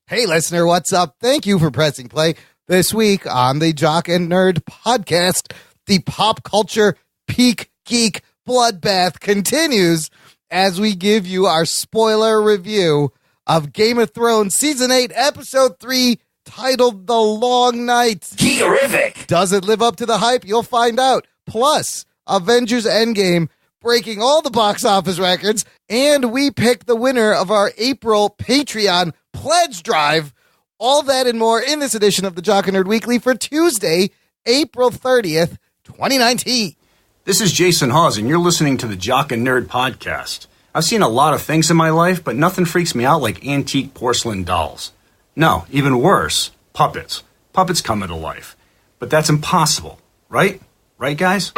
Hey, listener, what's up? Thank you for pressing play. This week on the Jock and Nerd podcast, the pop culture peak geek bloodbath continues as we give you our spoiler review of Game of Thrones Season 8, Episode 3, titled The Long Night. Geekerific! Does it live up to the hype? You'll find out. Plus, Avengers Endgame breaking all the box office records, and we pick the winner of our April Patron Pledge Drive. All that and more in this edition of the Jock and Nerd Weekly for Tuesday, April 30th, 2019. This is Jason Hawes, and you're listening to the Jock and Nerd podcast. I've seen a lot of things in my life, but nothing freaks me out like antique porcelain dolls. No, even worse, puppets. Puppets come into life. But that's impossible, right? Right, guys?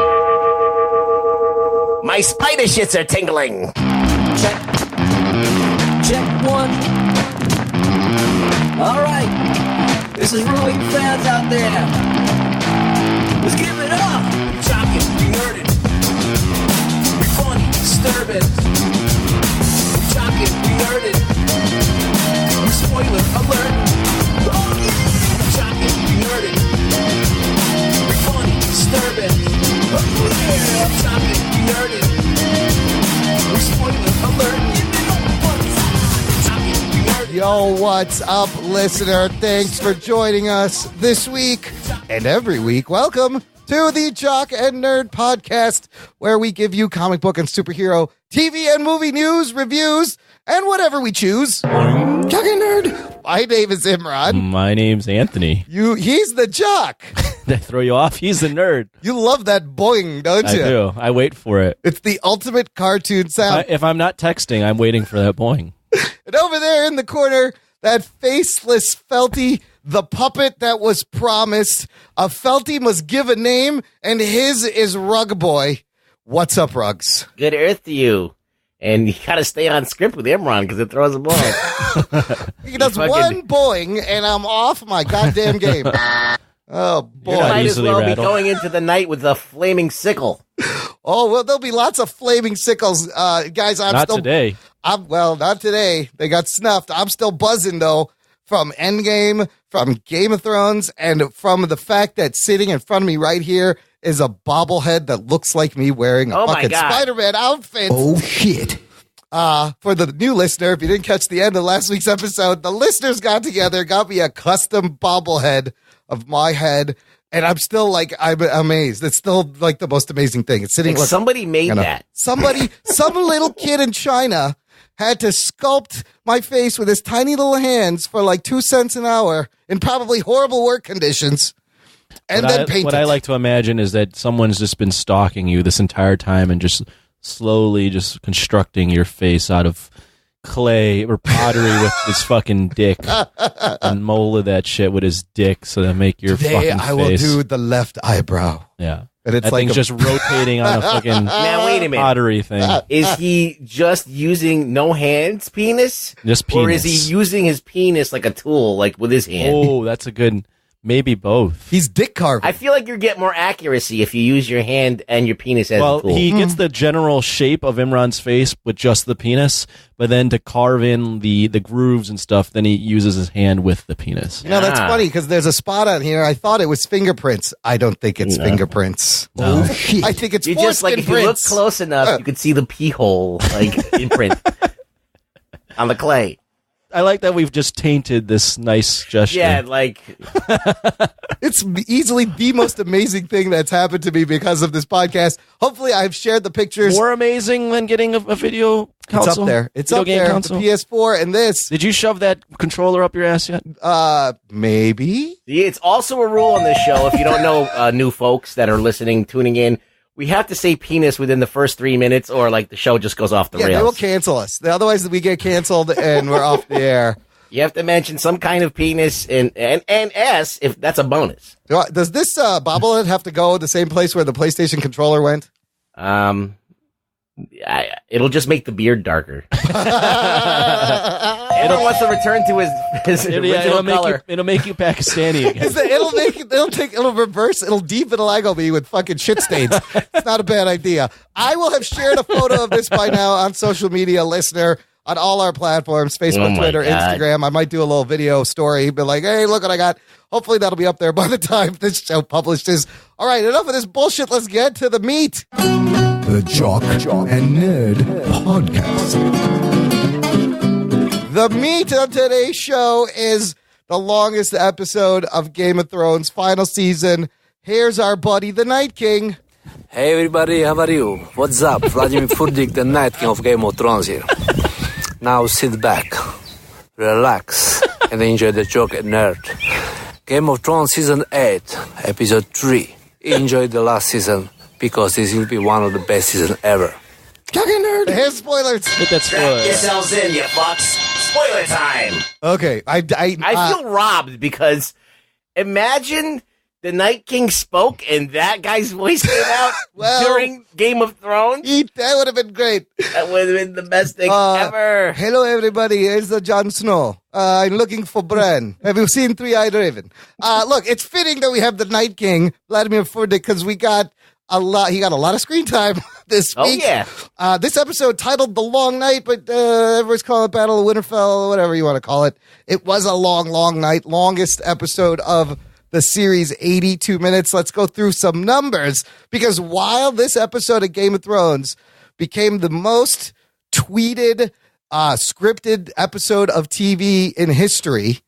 My spider shits are tingling. Check. Check one. All right. This is ruling fans out there. Let's give it up. We talking, we nerded. We funny, disturbing. We talking, we nerded. We spoiler alert. Oh yeah. We talking, we nerded. We funny, disturbing. Oh yeah. We talking, we nerded. We spoiler alert. Yo, what's up, listener? Thanks for joining us this week and every week. Welcome to the Jock and Nerd podcast, where we give you comic book and superhero TV and movie news, reviews, and whatever we choose. Jock and Nerd. My name is Imran. My name's Anthony. He's the jock. Did I throw you off? He's the nerd. You love that boing, don't you? I do. I wait for it. It's the ultimate cartoon sound. If I'm not texting, I'm waiting for that boing. And over there in the corner, that faceless Felty, the puppet that was promised. A Felty must give a name, and his is Rug Boy. What's up, Rugs? Good earth to you. And you gotta stay on script with Imran because it throws a ball. He does one boing, and I'm off my goddamn game. Oh, boy. You might as well rattled. be going into the night with a flaming sickle. Oh, well, there'll be lots of flaming sickles. Guys, Not today. Not today. They got snuffed. I'm still buzzing, though, from Endgame, from Game of Thrones, and from the fact that sitting in front of me right here is a bobblehead that looks like me wearing a fucking Spider-Man outfit. Oh, shit. For the new listener, if you didn't catch the end of last week's episode, the listeners got together, got me a custom bobblehead of my head, and I'm still I'm amazed. It's still like the most amazing thing. It's sitting. Somebody made that. Some little kid in China had to sculpt my face with his tiny little hands for like 2 cents an hour in probably horrible work conditions, and then paint it. What I like to imagine is that someone's just been stalking you this entire time and just slowly just constructing your face out of clay or pottery with his fucking dick and molded that shit with his dick so that make your Today fucking I will face. do the left eyebrow. Yeah. And it's that like thing's just rotating on a fucking Now, wait a minute. pottery thing. Is he just using no hands penis? Just penis. Or is he using his penis like a tool, like with his hand? Oh, that's a good... Maybe both. He's dick carving. I feel like you get more accuracy if you use your hand and your penis as a Well, tool. he gets the general shape of Imran's face with just the penis, but then to carve in the grooves and stuff, then he uses his hand with the penis. You know, that's funny because there's a spot on here. I thought it was fingerprints. I don't think it's fingerprints. No. Oh, shit. I think it's you just like if you look prints. close enough, you could see the pee hole like imprint on the clay. I like that we've just tainted this nice gesture. Yeah, like It's easily the most amazing thing that's happened to me because of this podcast. Hopefully, I've shared the pictures. More amazing than getting a video console. It's up there. It's Video up game there. console. The PS4 and this. Did you shove that controller up your ass yet? Maybe. it's also a rule on this show. If you don't know, new folks that are listening, tuning in, we have to say penis within the first 3 minutes, or like the show just goes off the Yeah, rails. they will cancel us. Otherwise, we get canceled and we're off the air. You have to mention some kind of penis and S if that's a bonus. Does this bobblehead have to go the same place where the PlayStation controller went? It'll just make the beard darker. Everyone wants to return to his original color. It'll make you Pakistani again. It'll reverse, it'll devitiligo me with fucking shit stains. It's not a bad idea. I will have shared a photo of this by now on social media, listener. on all our platforms, Facebook, Twitter, Instagram. I might do a little video story, be like, hey, look what I got. Hopefully that'll be up there by the time this show publishes. All right, enough of this bullshit. Let's get to the meat. The Jock and Nerd Podcast. The meat of today's show is the longest episode of Game of Thrones final season. Here's our buddy, the Night King. Hey everybody, how are you? What's up? Vladimir Furdik, the Night King of Game of Thrones here. Now sit back, relax, and enjoy the Jock and Nerd. Game of Thrones Season 8, Episode 3. Enjoy the last season, because this will be one of the best seasons ever. Jock and Nerd. Here's spoilers. Hit that Strap spoiler. yourselves in, you fucks. Spoiler time. Okay, I feel robbed because imagine the Night King spoke and that guy's voice came out during Game of Thrones. That would have been great. That would have been the best thing ever. Hello, everybody. It's the Jon Snow. I'm looking for Bran. Have you seen Three-Eyed Raven? Look, it's fitting that we have the Night King, Vladimir Furdik, because we got a lot. He got a lot of screen time this week. Oh, yeah. This episode titled The Long Night, but everyone's calling it Battle of Winterfell, whatever you want to call it. It was a long, long night. Longest episode of the series, 82 minutes. Let's go through some numbers, because while this episode of Game of Thrones became the most tweeted scripted episode of TV in history,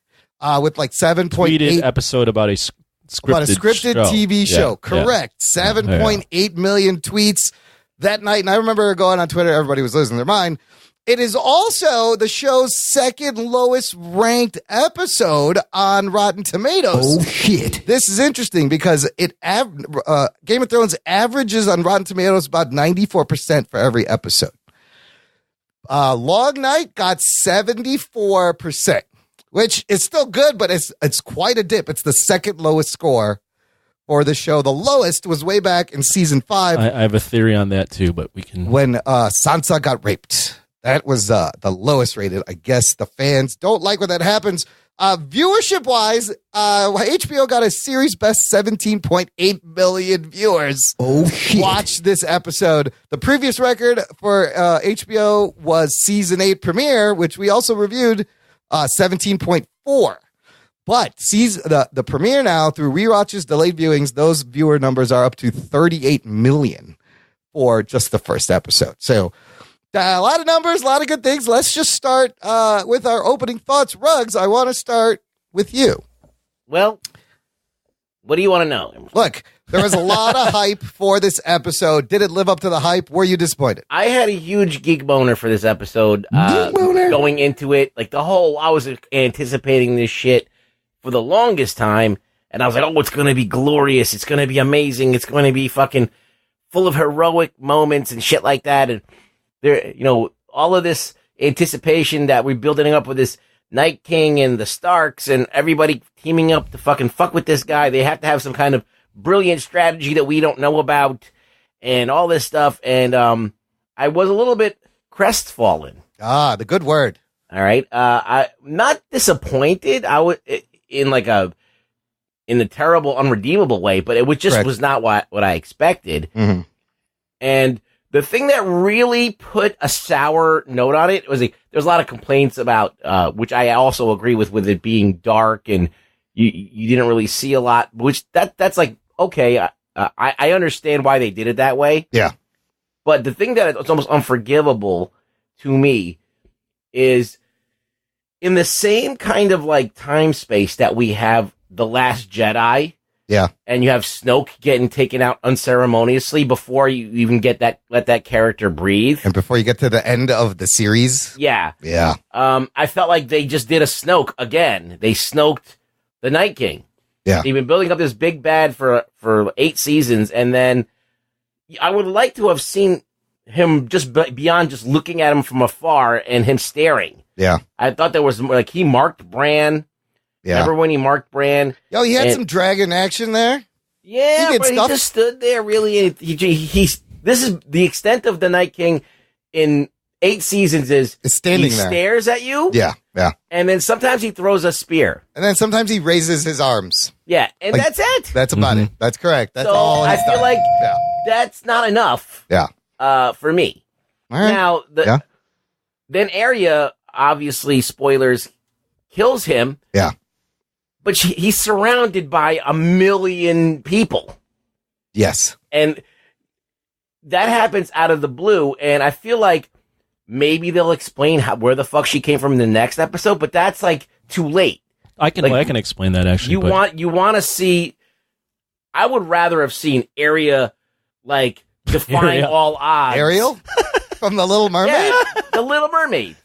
with like 7.8 episode about a scripted show. TV show. Correct. 7.8 million tweets that night. And I remember going on Twitter, everybody was losing their mind. It is also the show's second lowest ranked episode on Rotten Tomatoes. Oh, shit. This is interesting because Game of Thrones averages on Rotten Tomatoes about 94% for every episode. Long Night got 74%, which is still good, but it's quite a dip. It's the second lowest score for the show. The lowest was way back in season 5. I have a theory on that too, but we can. When Sansa got raped. That was the lowest rated. I guess the fans don't like when that happens. Viewership-wise, HBO got a series best 17.8 million viewers. Oh, shit. Watch this episode. The previous record for HBO was season 8 premiere, which we also reviewed, 17.4. But the premiere now, through rewatches, delayed viewings, those viewer numbers are up to 38 million for just the first episode. So, a lot of numbers, a lot of good things. Let's just start with our opening thoughts. Ruggs, I want to start with you. Well, what do you want to know? Look, there was a lot of hype for this episode. Did it live up to the hype? Were you disappointed? I had a huge geek boner for this episode. Going into it, like I was anticipating this shit for the longest time. And I was like, oh, it's going to be glorious. It's going to be amazing. It's going to be fucking full of heroic moments and shit like that. And there, all of this anticipation that we're building up with this Night King and the Starks and everybody teaming up to fucking fuck with this guy. They have to have some kind of brilliant strategy that we don't know about and all this stuff. And I was a little bit crestfallen. Ah, the good word. All right. I'm not disappointed. I was in the terrible, unredeemable way, but it was not what I expected. Mm-hmm. And the thing that really put a sour note on it was there's a lot of complaints about, which I also agree with it being dark and you didn't really see a lot, which that's like, okay, I understand why they did it that way. Yeah. But the thing that it's almost unforgivable to me is in the same kind of like time space that we have The Last Jedi. Yeah. And you have Snoke getting taken out unceremoniously before you even let that character breathe. And before you get to the end of the series. Yeah. Yeah. I felt like they just did a Snoke again. They Snoked the Night King. Yeah. They've been building up this big bad for 8 seasons. And then I would like to have seen him just beyond just looking at him from afar and him staring. Yeah. I thought there was like he marked Bran. Yeah. Remember when he marked Bran? Yo, he had some dragon action there. Yeah, but he just stood there really. This is the extent of the Night King in 8 seasons is standing there. He stares at you. Yeah, yeah. And then sometimes he throws a spear. And then sometimes he raises his arms. Yeah, and like, that's it. That's about it. That's correct. That's so all I feel done. like that's not enough. Yeah. For me. All right. Now then Arya, obviously, spoilers, kills him. Yeah. But he's surrounded by 1 million people. Yes. And that happens out of the blue. And I feel like maybe they'll explain where the fuck she came from in the next episode, but that's like too late. I can explain that actually. You want to see, I would rather have seen Arya like defying all odds. Ariel? From The Little Mermaid? Yeah, The Little Mermaid.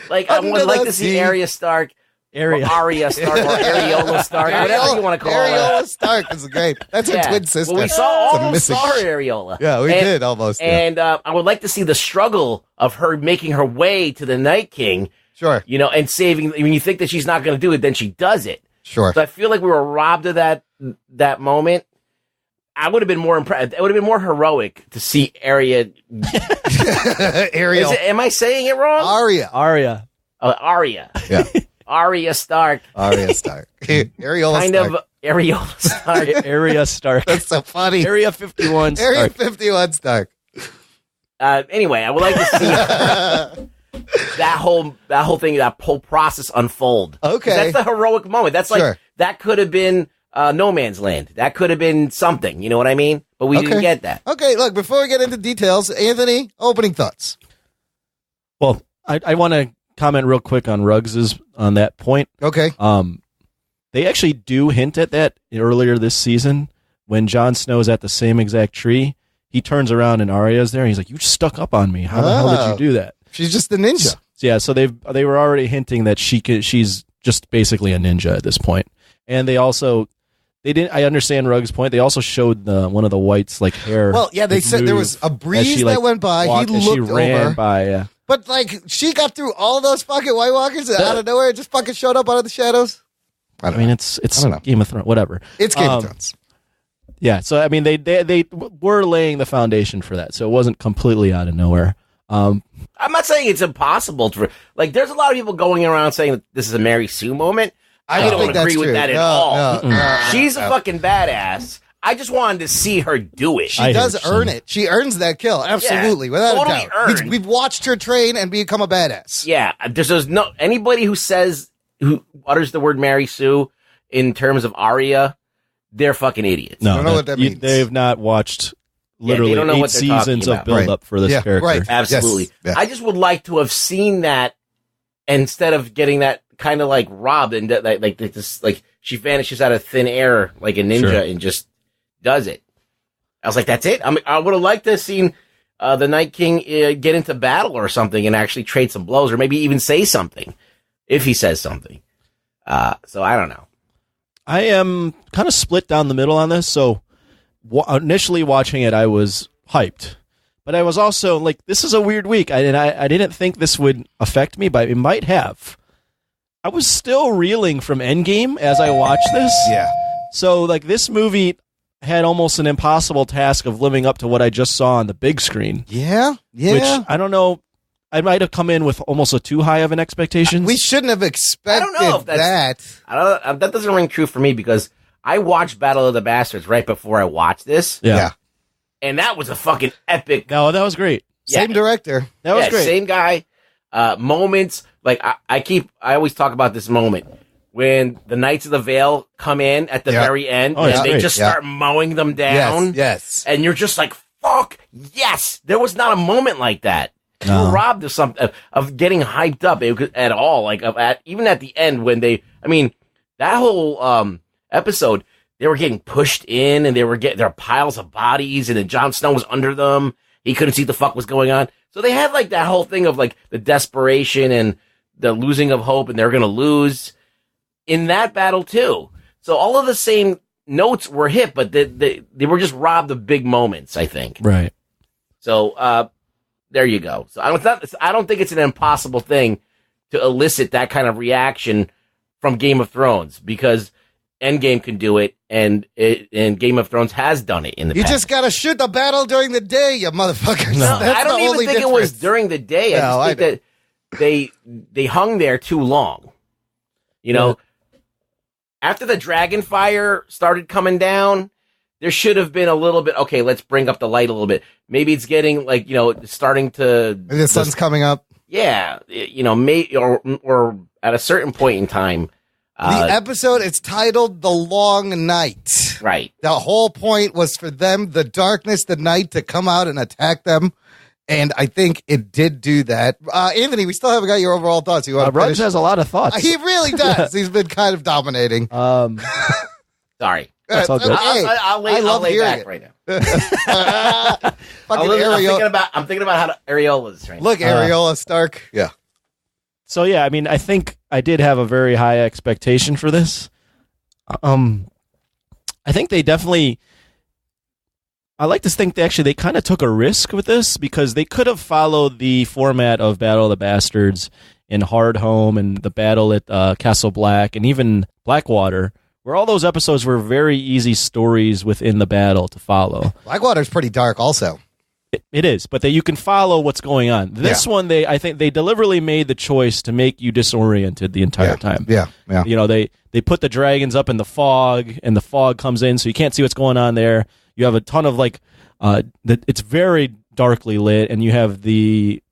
Like, I would like to see Arya Stark. Or Arya Stark or Areola Stark, whatever you want to call her. Areola Stark is great. That's her twin sister. Well, we almost saw her Areola. Yeah, we did almost. And I would like to see the struggle of her making her way to the Night King. Sure. You know, and saving. When you think that she's not going to do it, then she does it. Sure. So I feel like we were robbed of that moment. I would have been more impressed. It would have been more heroic to see Arya. Ariel. Am I saying it wrong? Arya. Arya. Arya. Yeah. Arya Stark. Arya Stark. Areola kind Stark. of Areola Stark. Area Stark. That's so funny. Area 51 Stark. Area 51 Stark. Anyway, I would like to see that whole thing, that whole process unfold. Okay. That's the heroic moment. That's like, that could have been No Man's Land. That could have been something. You know what I mean? But we didn't get that. Okay, look, before we get into details, Anthony, opening thoughts. Well, I want to comment real quick on Ruggs's on that point. Okay. They actually do hint at that earlier this season when Jon Snow's at the same exact tree. He turns around and Arya's there. And he's like, "You stuck up on me. How the hell did you do that?" She's just a ninja. So they were already hinting that she's just basically a ninja at this point. And they didn't. I understand Ruggs' point. They also showed one of the Whites like hair. Well, yeah, they said there was a breeze that went by. He looked over. By. Yeah. But like, she got through all those fucking White Walkers out of nowhere. It just fucking showed up out of the shadows. I mean, it's Game of Thrones. Whatever. It's Game of Thrones. Yeah. So I mean, they were laying the foundation for that. So it wasn't completely out of nowhere. I'm not saying it's impossible to like. There's a lot of people going around saying that this is a Mary Sue moment. I don't agree with that at all. No, she's a fucking badass. I just wanted to see her do it. She does earn it. She earns that kill. Absolutely. Without totally a doubt. We've watched her train and become a badass. Yeah. There's no anybody who utters the word Mary Sue in terms of Arya, they're fucking idiots. No, I don't know what that means. They've not watched literally 8 seasons of build up for this character. Right. Absolutely. Yes. I just would like to have seen that instead of getting that kind of like robbed and like this, like she vanishes out of thin air like a ninja and just does it. I was like, that's it. I would have liked to have seen the Night King get into battle or something and actually trade some blows or maybe even say something if he says something. So I don't know. I am kind of split down the middle on this. So initially watching it, I was hyped, but I was also like, this is a weird week. I didn't think this would affect me, but it might have. I was still reeling from Endgame as I watched this. Yeah. So like this movie had almost an impossible task of living up to what I just saw on the big screen. Yeah. Which I don't know. I might have come in with almost a too high of an expectation. We shouldn't have expected I don't know if that. That doesn't ring true for me because I watched Battle of the Bastards right before I watched this. Yeah. And that was a fucking epic. No, that was great. Same director. That was great. Same guy. Moments. Like I always talk about this moment when the Knights of the Vale come in at the very end and they just start mowing them down. Yes. And you're just like, fuck, yes. There was not a moment like that. No. You were robbed of something of getting hyped up at all. Like even at the end when that whole episode, they were getting pushed in and there were piles of bodies and then Jon Snow was under them. He couldn't see what the fuck was going on. So they had like that whole thing of like the desperation and the losing of hope and they're going to lose in that battle too. So all of the same notes were hit, but they were just robbed of big moments, I think. Right. So, there you go. So I don't think it's an impossible thing to elicit that kind of reaction from Game of Thrones because Endgame can do it and Game of Thrones has done it in the past. You just gotta shoot the battle during the day, you motherfuckers. No, I don't even think it was during the day. I just think that they hung there too long. You know, after the dragon fire started coming down, there should have been a little bit, okay, let's bring up the light a little bit. Maybe it's getting like, starting to... The sun's coming up. Yeah, or at a certain point in time. The episode, it's titled The Long Night. Right. The whole point was for them, the darkness, the night, to come out and attack them. And I think it did do that. Anthony, we still haven't got your overall thoughts. You want to Rudge has a lot of thoughts. He really does. He's been kind of dominating. Sorry. That's all good. I'll lay back right now. I'm thinking about how Areola's right now. Look, Areola Stark. Yeah. So, yeah, I mean, I think I did have a very high expectation for this. I think they definitely... I like to think they kind of took a risk with this, because they could have followed the format of Battle of the Bastards and Hardhome and the battle at Castle Black and even Blackwater, where all those episodes were very easy stories within the battle to follow. Blackwater's pretty dark also. It is, but you can follow what's going on. This one, I think they deliberately made the choice to make you disoriented the entire time. Yeah. You know, they put the dragons up in the fog, and the fog comes in, so you can't see what's going on there. You have a ton of it's very darkly lit, and you have the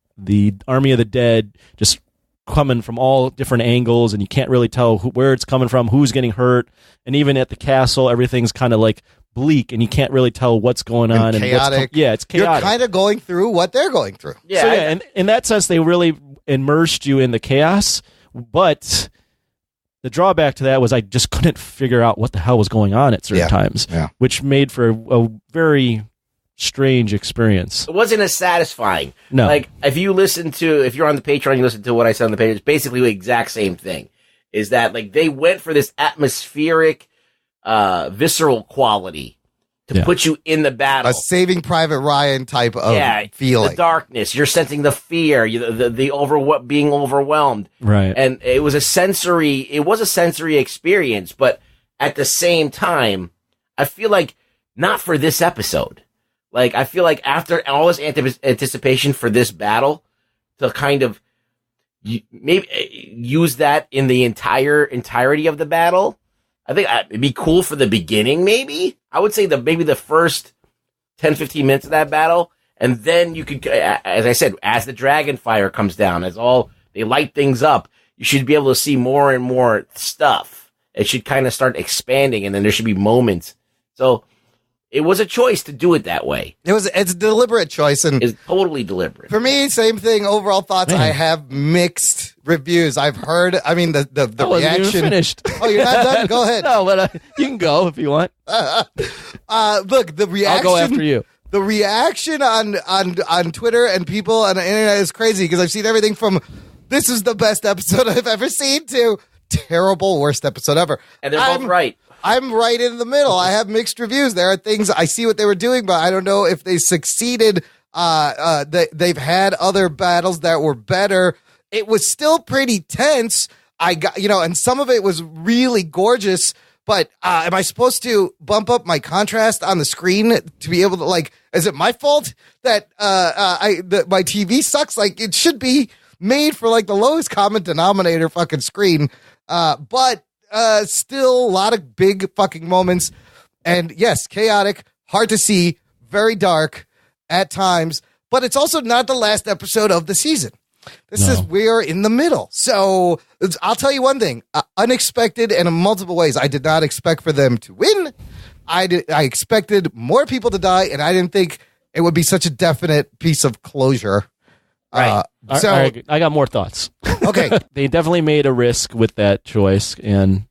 Army of the Dead just coming from all different angles, and you can't really tell where it's coming from, who's getting hurt, and even at the castle, everything's kind of like bleak, and you can't really tell what's going on. And chaotic. It's chaotic. You're kind of going through what they're going through. Yeah, and in that sense, they really immersed you in the chaos, but the drawback to that was I just couldn't figure out what the hell was going on at certain times, which made for a very strange experience. It wasn't as satisfying. No. Like, if you're on the Patreon, you listen to what I said on the page, it's basically the exact same thing. Is that, like, they went for this atmospheric, visceral quality to put you in the battle. A Saving Private Ryan type of feeling. The darkness. You're sensing the fear, being overwhelmed. Right. And it was a sensory experience, but at the same time, I feel like not for this episode. Like, I feel like after all this anticipation for this battle, to kind of maybe use that in the entirety of the battle, I think it'd be cool for the beginning, maybe. I would say maybe the first 10, 15 minutes of that battle, and then you could, as I said, as the dragon fire comes down, they light things up, you should be able to see more and more stuff. It should kind of start expanding, and then there should be moments. So it was a choice to do it that way. It's a deliberate choice, and it's totally deliberate. For me, same thing. Overall thoughts. I have mixed reviews. I've heard. I mean, the reaction. Wasn't even finished. Oh, you're not done. Go ahead. No, but you can go if you want. Look, the reaction. I'll go after you. The reaction on Twitter and people on the internet is crazy, because I've seen everything from "this is the best episode I've ever seen" to "terrible, worst episode ever." And they're both right. I'm right in the middle. I have mixed reviews. There are things I see what they were doing, but I don't know if they succeeded. They've had other battles that were better. It was still pretty tense. And some of it was really gorgeous. But am I supposed to bump up my contrast on the screen to be able to, is it my fault that my TV sucks? Like, it should be made for the lowest common denominator fucking screen. But still a lot of big fucking moments, and yes, chaotic, hard to see, very dark at times, but it's also not the last episode of the season. We're in the middle. So I'll tell you one thing, unexpected, and in multiple ways. I did not expect for them to win. I expected more people to die, and I didn't think it would be such a definite piece of closure. Right. I got more thoughts. Okay. They definitely made a risk with that choice, and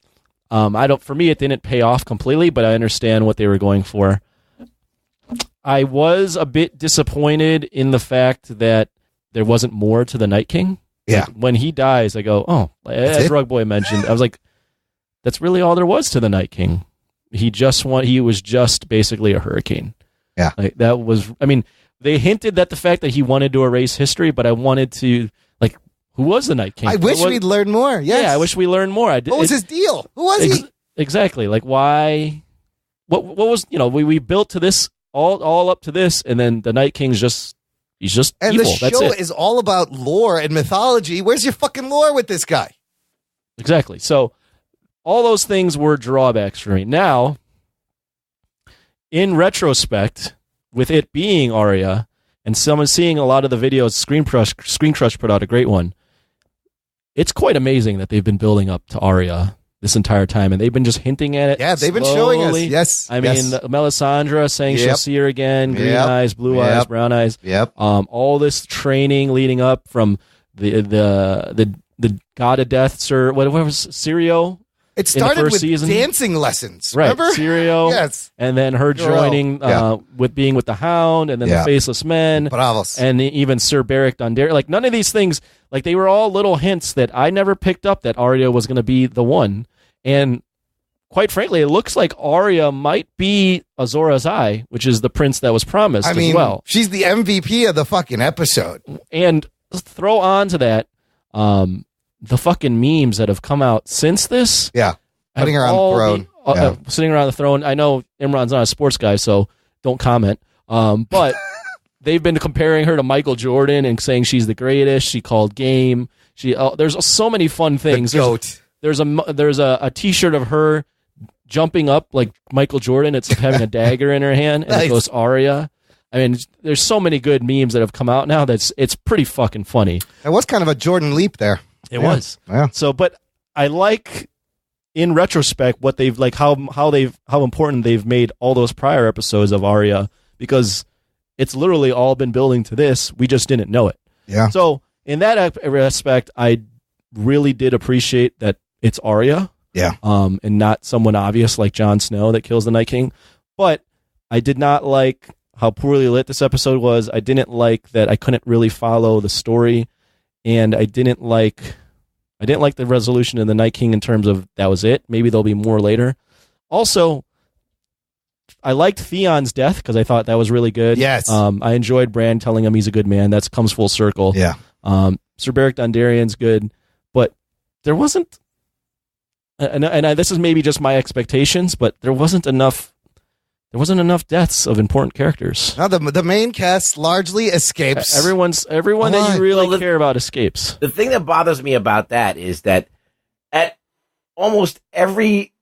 for me, it didn't pay off completely, but I understand what they were going for. I was a bit disappointed in the fact that there wasn't more to the Night King. Yeah. When he dies, I go, as Rug Boy mentioned, I was like, that's really all there was to the Night King. He was just basically a hurricane. Yeah. They hinted that the fact that he wanted to erase history, but I wanted to, who was the Night King? I wish we'd learned more. Yes. Yeah, I wish we learned more. What was his deal? Who was he? Exactly. Why? What was, we built to this, all up to this, and then the Night King's he's just and evil. The show is all about lore and mythology. Where's your fucking lore with this guy? Exactly. So all those things were drawbacks for me. Now, in retrospect, with it being Arya and someone's seeing a lot of the videos. Screen Crush put out a great one. It's quite amazing that they've been building up to Arya this entire time, and they've been just hinting at it. Yeah, they've been showing us. Yes, I mean, Melisandre saying she'll see her again, green eyes, blue eyes, brown eyes. Yep. All this training leading up from the god of deaths, or what was Syrio? It started with season. Dancing lessons, right? Remember? Syrio, yes, and then her joining with being with the Hound, and then the Faceless Men, Bravos, and even Sir Beric Dondarrion. Like none of these things, like they were all little hints that I never picked up that Arya was going to be the one. And quite frankly, it looks like Arya might be Azor Ahai, which is the prince that was promised as well. She's the MVP of the fucking episode. And throw on to that the fucking memes that have come out since this. Yeah, putting her on the throne. Sitting around the throne. I know Imran's not a sports guy, so don't comment. But they've been comparing her to Michael Jordan and saying she's the greatest. She called game. There's so many fun things. The GOAT. There's a T-shirt of her jumping up like Michael Jordan. It's having a dagger in her hand, and it goes Arya. I mean, there's so many good memes that have come out now it's pretty fucking funny. It was kind of a Jordan leap there. It was. Yeah. So, but I like in retrospect what they've like how important they've made all those prior episodes of Arya, because it's literally all been building to this. We just didn't know it. Yeah. So in that respect, I really did appreciate that it's Arya. Yeah. And not someone obvious like Jon Snow that kills the Night King. But I did not like how poorly lit this episode was. I didn't like that I couldn't really follow the story, and I didn't like the resolution of the Night King in terms of that was it. Maybe there'll be more later. Also, I liked Theon's death because I thought that was really good. Yes. I enjoyed Bran telling him he's a good man. That comes full circle. Yeah. Sir Beric Dondarrion's good, but there wasn't, and this is maybe just my expectations, but there wasn't enough deaths of important characters. No, the main cast largely escapes. Everyone that you really care about escapes. The thing that bothers me about that is that at almost every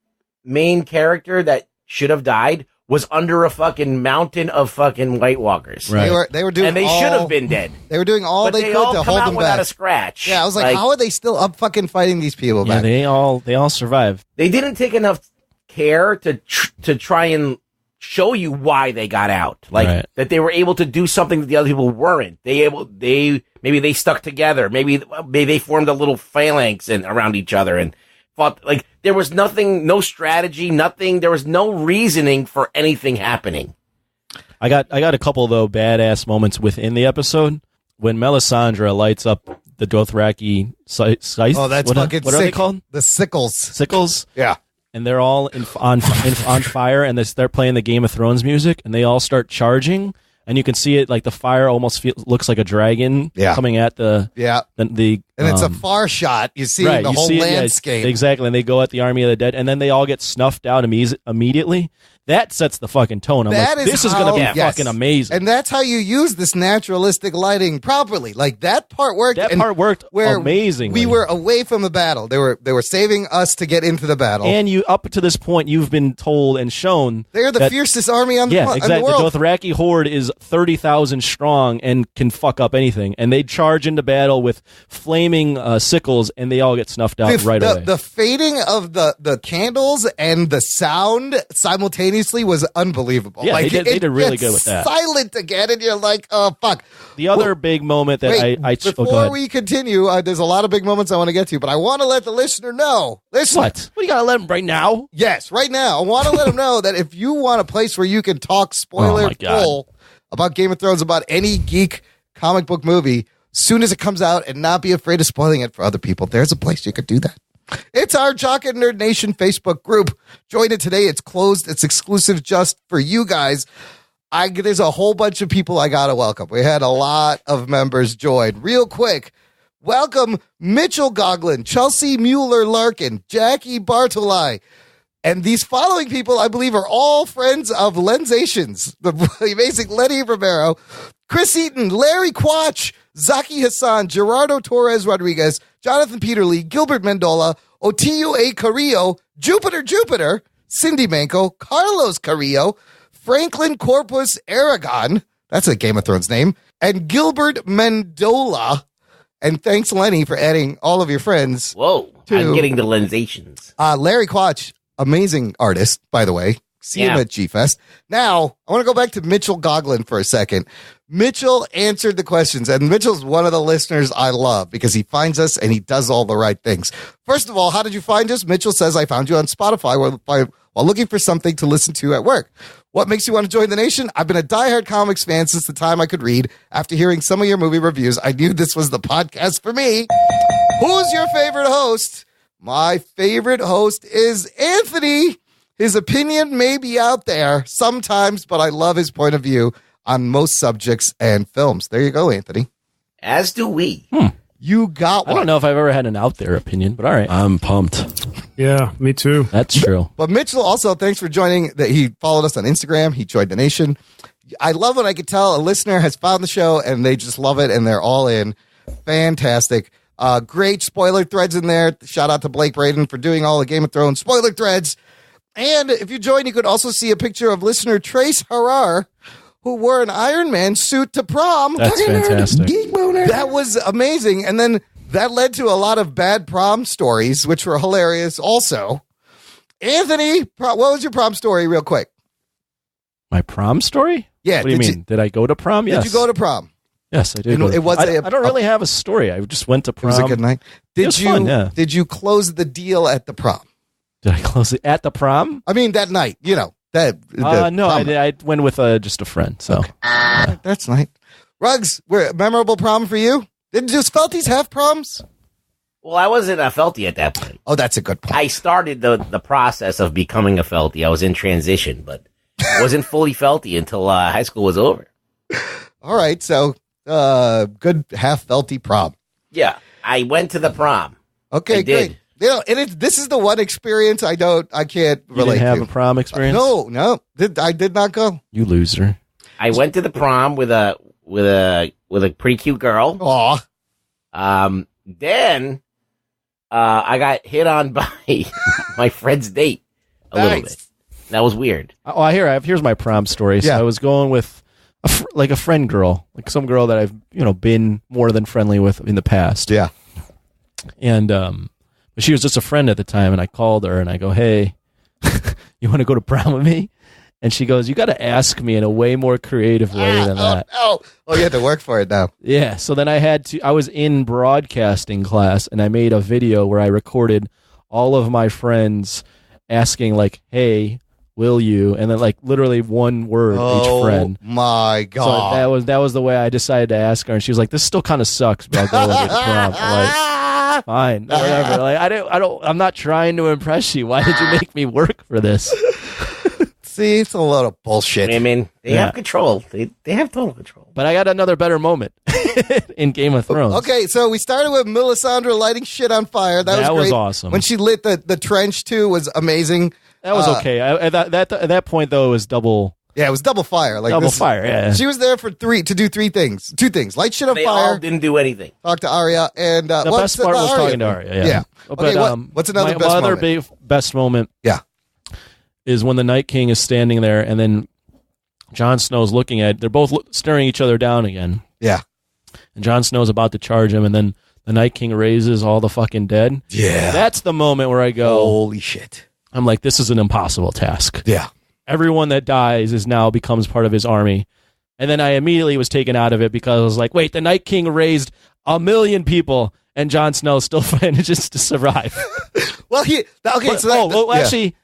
main character that should have died was under a fucking mountain of fucking White Walkers. Right. They were doing, and they should have been dead. They were doing all but they could all to come hold out them without back. a scratch. Yeah, I was like, how are they still up fucking fighting these people? Yeah, back? they all survived. They didn't take enough care to try and show you why they got out, like that they were able to do something that the other people weren't. Maybe they stuck together. Maybe they formed a little phalanx around each other and fought. Like there was nothing, no strategy, nothing. There was no reasoning for anything happening. I got a couple though badass moments within the episode when Melisandre lights up the Dothraki scythe. Oh, that's fucking what are they called? The sickles. Sickles. Yeah. And they're all on fire, and they start playing the Game of Thrones music, and they all start charging, and you can see it like the fire almost looks like a dragon coming at the and it's a far shot. You see the whole landscape exactly, and they go at the army of the dead, and then they all get snuffed out immediately. That sets the fucking tone. I'm like, this is going to be fucking amazing. And that's how you use this naturalistic lighting properly. Like that part worked. That part worked amazingly. We were away from the battle. They were saving us to get into the battle. And you, up to this point, you've been told and shown they're the fiercest army on the world. The Dothraki horde is 30,000 strong and can fuck up anything. And they charge into battle with flaming sickles, and they all get snuffed out right away. The fading of the candles and the sound simultaneously was unbelievable. Yeah, like, they did really good with that. Silent again, and you're like, oh fuck. The other big moment that before we continue, there's a lot of big moments I want to get to, but I want to let the listener know. Listen, what you gotta let him right now? Yes, right now. I want to let him know that if you want a place where you can talk spoiler full about Game of Thrones, about any geek comic book movie, soon as it comes out, and not be afraid of spoiling it for other people, there's a place you could do that. It's our Jock and Nerd Nation Facebook group. Join it today. It's closed. It's exclusive just for you guys. There's a whole bunch of people I got to welcome. We had a lot of members join. Real quick, welcome Mitchell Goglin, Chelsea Mueller-Larkin, Jackie Bartolai. And these following people, I believe, are all friends of Lensations, the amazing Lenny Romero, Chris Eaton, Larry Quach, Zaki Hassan, Gerardo Torres Rodriguez, Jonathan Peterly, Gilbert Mendola, Otiu A. Carrillo, Jupiter, Cindy Manco, Carlos Carrillo, Franklin Corpus Aragon, that's a Game of Thrones name, and Gilbert Mendola. And thanks, Lenny, for adding all of your friends. Whoa, I'm getting the lensations. Larry Quatch, amazing artist, by the way. See him at G-Fest. Now, I want to go back to Mitchell Goglin for a second. Mitchell answered the questions, and Mitchell's one of the listeners I love because he finds us and he does all the right things. First of all, how did you find us? Mitchell says, I found you on Spotify while looking for something to listen to at work. What makes you want to join the nation? I've been a diehard comics fan since the time I could read. After hearing some of your movie reviews, I knew this was the podcast for me. Who's your favorite host? My favorite host is Anthony. His opinion may be out there sometimes, but I love his point of view on most subjects and films. There you go, Anthony. As do we. You got one. I don't know if I've ever had an out there opinion, but all right. I'm pumped. Yeah, me too. That's true. But Mitchell, also, thanks for joining. He followed us on Instagram. He joined the nation. I love when I could tell a listener has found the show and they just love it and they're all in. Fantastic. Great spoiler threads in there. Shout out to Blake Braden for doing all the Game of Thrones spoiler threads. And if you join, you could also see a picture of listener Trace Harar, who wore an Iron Man suit to prom. That's fantastic. Geek boner. That was amazing. And then that led to a lot of bad prom stories, which were hilarious also. Anthony, what was your prom story real quick? My prom story? Yeah. What do you mean? Did I go to prom? Yes. Did you go to prom? Yes, I did. I don't really have a story. I just went to prom. It was a good night. Did you close the deal at the prom? Did I close it at the prom? I mean, that night, no, I went with just a friend. So okay. That's nice. Ruggs, memorable prom for you? Didn't just Felties have proms? Well, I wasn't a Felty at that point. Oh, that's a good point. I started the process of becoming a Felty. I was in transition, but wasn't fully Felty until high school was over. All right, so good half Felty prom. Yeah, I went to the prom. Okay, great. You know, this is the one experience I can't relate to. You didn't have a prom experience? No, I did not go. You loser. I went to the prom with a pretty cute girl. Aw. Then I got hit on by my friend's date a little bit. That was weird. Oh, here's my prom story. So I was going with a friend girl, like some girl that I've been more than friendly with in the past. Yeah. And but she was just a friend at the time, and I called her and I go, "Hey, you want to go to prom with me?" And she goes, "You got to ask me in a way more creative way than that." Oh, you had to work for it now. Yeah. So then I was in broadcasting class, and I made a video where I recorded all of my friends asking, like, "Hey, will you?" And then, like, literally one word each friend. My God. So that was the way I decided to ask her, and she was like, "This still kind of sucks, but I'll go with the prom." I'm like, fine, whatever. Like, I'm not trying to impress you. Why did you make me work for this? See, it's a lot of bullshit. Women, they have control. They have total control. But I got another better moment in Game of Thrones. Okay, so we started with Melisandre lighting shit on fire. That was great. Was awesome. When she lit the trench too was amazing. That was okay. At that point though, it was double. Yeah, it was double fire. Like double fire. Yeah. She was there to do two things: light shit on they fire. All didn't do anything. Talk to Arya, and the best part was talking to Arya. Yeah. Okay, but, what's another best my other moment? big best moment? Yeah. Is when the Night King is standing there, and then Jon Snow's looking at. They're both staring each other down again. Yeah. And Jon Snow's about to charge him, and then the Night King raises all the fucking dead. Yeah. That's the moment where I go, holy shit. I'm like, this is an impossible task. Yeah. Everyone that dies now becomes part of his army. And then I immediately was taken out of it because I was like, wait, the Night King raised 1 million people and Jon Snow still manages to survive. Well, actually,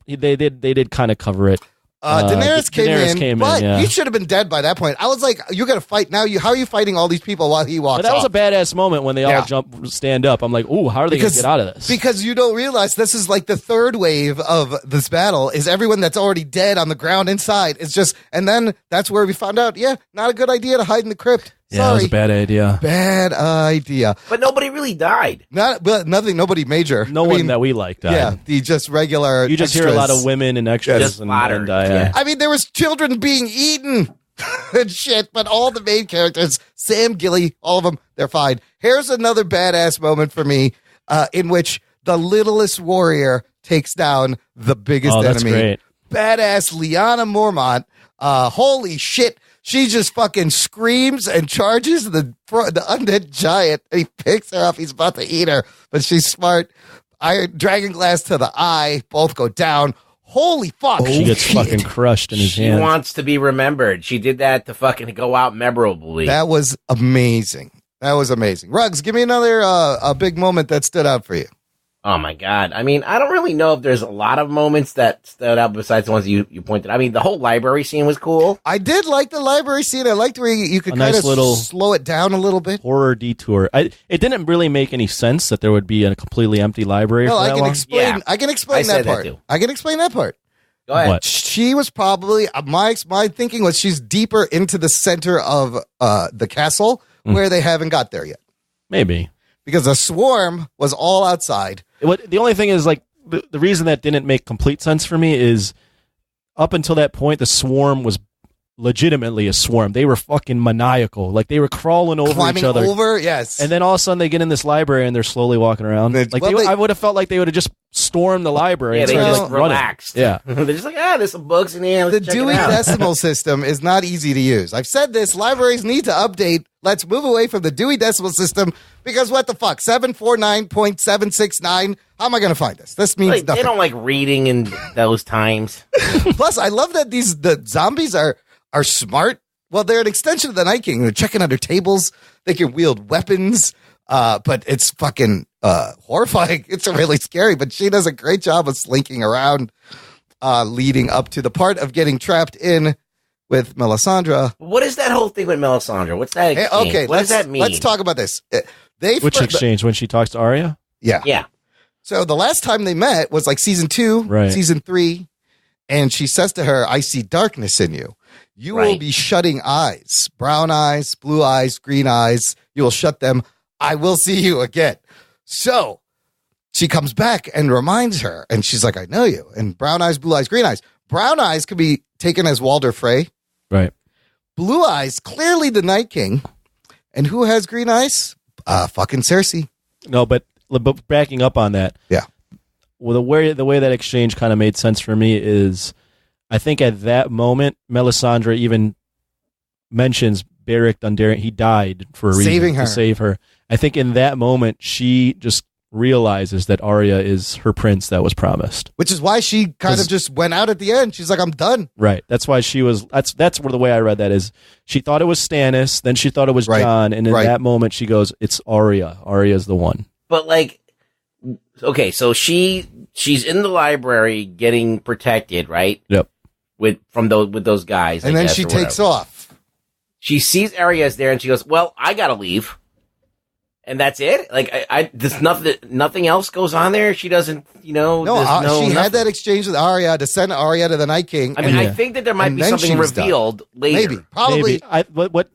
they did kind of cover it. Daenerys came in, but yeah. he should have been dead by that point. I was like, you got to fight now. How are you fighting all these people while he walks But that was off? a badass moment when they all stand up. I'm like, ooh, how are they going to get out of this? Because you don't realize this is like the third wave of this battle is everyone that's already dead on the ground inside. It's just, and then that's where we found out, not a good idea to hide in the crypt. Yeah, it was a bad idea. Bad idea. But nobody really died. Nobody major. One that we liked died. Yeah, the just regular You just extras. hear a lot of women and extras. Just slaughtered. I mean, there was children being eaten and shit, but all the main characters, Sam, Gilly, all of them, they're fine. Here's another badass moment for me in which the littlest warrior takes down the biggest enemy. Great. Badass Lyanna Mormont. Holy shit. She just fucking screams and charges the undead giant. He picks her up. He's about to eat her, but she's smart. Dragon glass to the eye. Both go down. Holy fuck. She gets fucking crushed in his She hand. wants to be remembered. She did that to fucking go out memorably. That was amazing. Ruggs, give me another a big moment that stood out for you. Oh my God. I mean, I don't really know if there's a lot of moments that stood out besides the ones you pointed. I mean, the whole library scene was cool. I did like the library scene. I liked where you could A kind nice of little slow it down a little bit. Horror detour. It didn't really make any sense that there would be a completely empty library. No, for I that can long. explain. Yeah. I can explain I that said that part. too. I can explain that part. Go ahead. What? She was probably my thinking was she's deeper into the center of the castle where they haven't got there yet Maybe. because the swarm was all outside. The only thing is, like, the reason that didn't make complete sense for me is up until that point, the swarm was legitimately a swarm. They were fucking maniacal. Like, they were crawling over Climbing each other. over, yes. And then all of a sudden they get in this library and they're slowly walking around. Well, I would have felt like they would have just stormed the library. Yeah, and they started, just like, running. relaxed. Yeah. They're just like, there's some books in here. the Let's check Dewey it out. Decimal System is not easy to use. I've said this. Libraries need to update. Let's move away from the Dewey Decimal System because what the fuck? 749.769. How am I going to find this? This means Like, nothing. they don't like reading in those times. Plus, I love that the zombies are smart. Well, they're an extension of the Night King. They're checking under tables. They can wield weapons. But it's fucking horrifying. It's really scary. But she does a great job of slinking around, leading up to the part of getting trapped in with Melisandre. What is that whole thing with Melisandre? What's that Hey, exchange? okay, what does that mean? Let's talk about this. Which exchange? When she talks to Arya? Yeah. Yeah. So the last time they met was like season 2, Right. season 3. And she says to her, I see darkness in you. You will Right. be shutting eyes, brown eyes, blue eyes, green eyes. You will shut them. I will see you again. So she comes back and reminds her, and she's like, I know you. And brown eyes, blue eyes, green eyes. Brown eyes could be taken as Walder Frey. Right. Blue eyes, clearly the Night King. And who has green eyes? Fucking Cersei. No, but backing up on that. Yeah. Well, the way that exchange kind of made sense for me is, I think at that moment, Melisandre even mentions Beric Dondarrion. He died for a reason, Saving her. to save her. I think in that moment, she just realizes that Arya is her prince that was promised. Which is why she kind of just went out at the end. She's like, I'm done. Right. That's why she was. That's where the way I read that is. She thought it was Stannis, then she thought it was Right. Jon, and in Right. that moment, she goes, "It's Arya. Arya's the one." But like, okay, so she's in the library getting protected, right? Yep. With those guys. And I then guess, she or takes whatever. off. She sees Arya's there and she goes, well, I gotta leave. And that's it? Like, there's nothing else goes on there? She doesn't, No, she had that exchange with Arya to send Arya to the Night King. I mean, Yeah. I think that there might And be then something she was done. revealed later. Maybe. Probably. Maybe.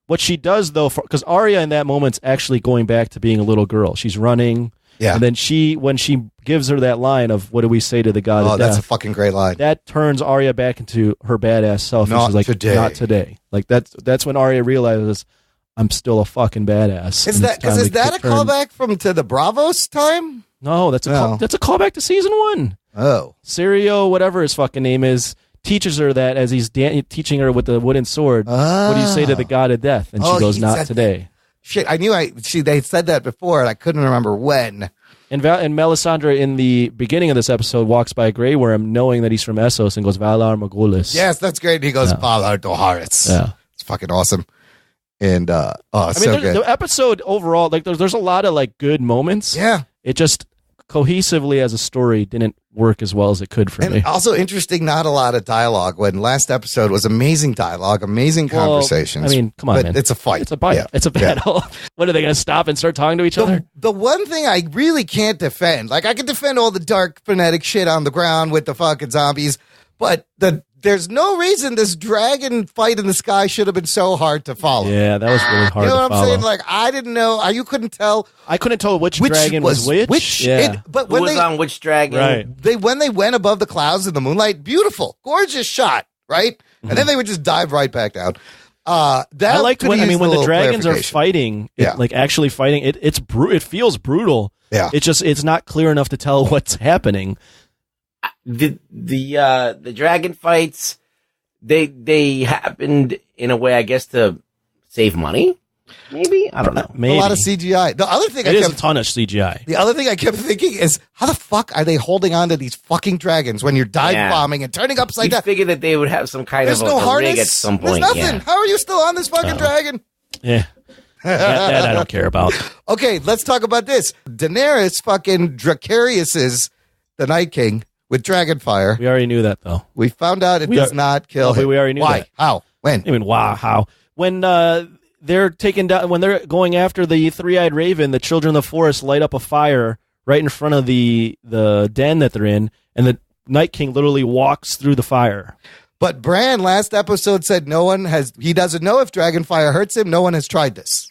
What she does though, because Arya in that moment's actually going back to being a little girl. She's running. Yeah. And then when she gives her that line of "What do we say to the god Oh, of that's a death?" fucking great line. that turns Arya back into her badass self. And Not she's like, today. "Not today." Like that's when Arya realizes, I'm still a fucking badass. Is And that it's time because is to that a turn- callback to the Bravos time? No, that's a No. that's a callback to season 1. Oh. Sirio, whatever his fucking name is, teaches her that as he's teaching her with the wooden sword. What do you say to the god of death? And she Oh, goes, he "Not said today." Shit, I knew they said that before and I couldn't remember when. And Melisandre in the beginning of this episode walks by Grey Worm knowing that he's from Essos and goes, "Valar Morghulis." Yes, that's great. And he goes, Yeah. Valar Doharis. Yeah. It's fucking awesome. And I mean, so good. the episode overall, like there's a lot of like good moments. Yeah. It just cohesively as a story didn't work as well as it could for And me. also interesting, not a lot of dialogue. When last episode was amazing dialogue, amazing Well, conversations. I mean, come on, but man. it's a fight. It's a fight. Yeah. It's a battle. What are they going to stop and start talking to each other? The one thing I really can't defend, like I can defend all the dark phonetic shit on the ground with the fucking zombies, but there's no reason this dragon fight in the sky should have been so hard to follow. Yeah, that was really hard You know to what I'm follow. saying? Like I didn't know. You couldn't tell I couldn't tell which dragon was which. Yeah. But Who when was on which dragon? Right. when they went above the clouds in the moonlight, beautiful, gorgeous shot, right? And then they would just dive right back down. That I liked when the dragons are fighting. fighting, Yeah. like actually fighting. It feels brutal. Yeah. It's not clear enough to tell what's happening. The dragon fights, they happened in a way, I guess, to save money. Maybe, I don't know. Maybe. A lot of CGI. The other thing It is a ton of CGI. The other thing I kept thinking is, how the fuck are they holding on to these fucking dragons when you're dive bombing and turning upside down? I figured that they would have some kind There's of no a harness. rig at some point. There's nothing. Yeah. How are you still on this fucking dragon? Yeah. that I don't care about. Okay, let's talk about this. Daenerys fucking Dracarius the Night King with Dragonfire. We already knew that, though. We found out it does not kill him. We already knew Why? that. How? When? I mean, wow, how? When they're taking down, when they're going after the three-eyed raven, the children of the forest light up a fire right in front of the den that they're in, and the Night King literally walks through the fire. But Bran last episode said he doesn't know if Dragonfire hurts him. No one has tried this.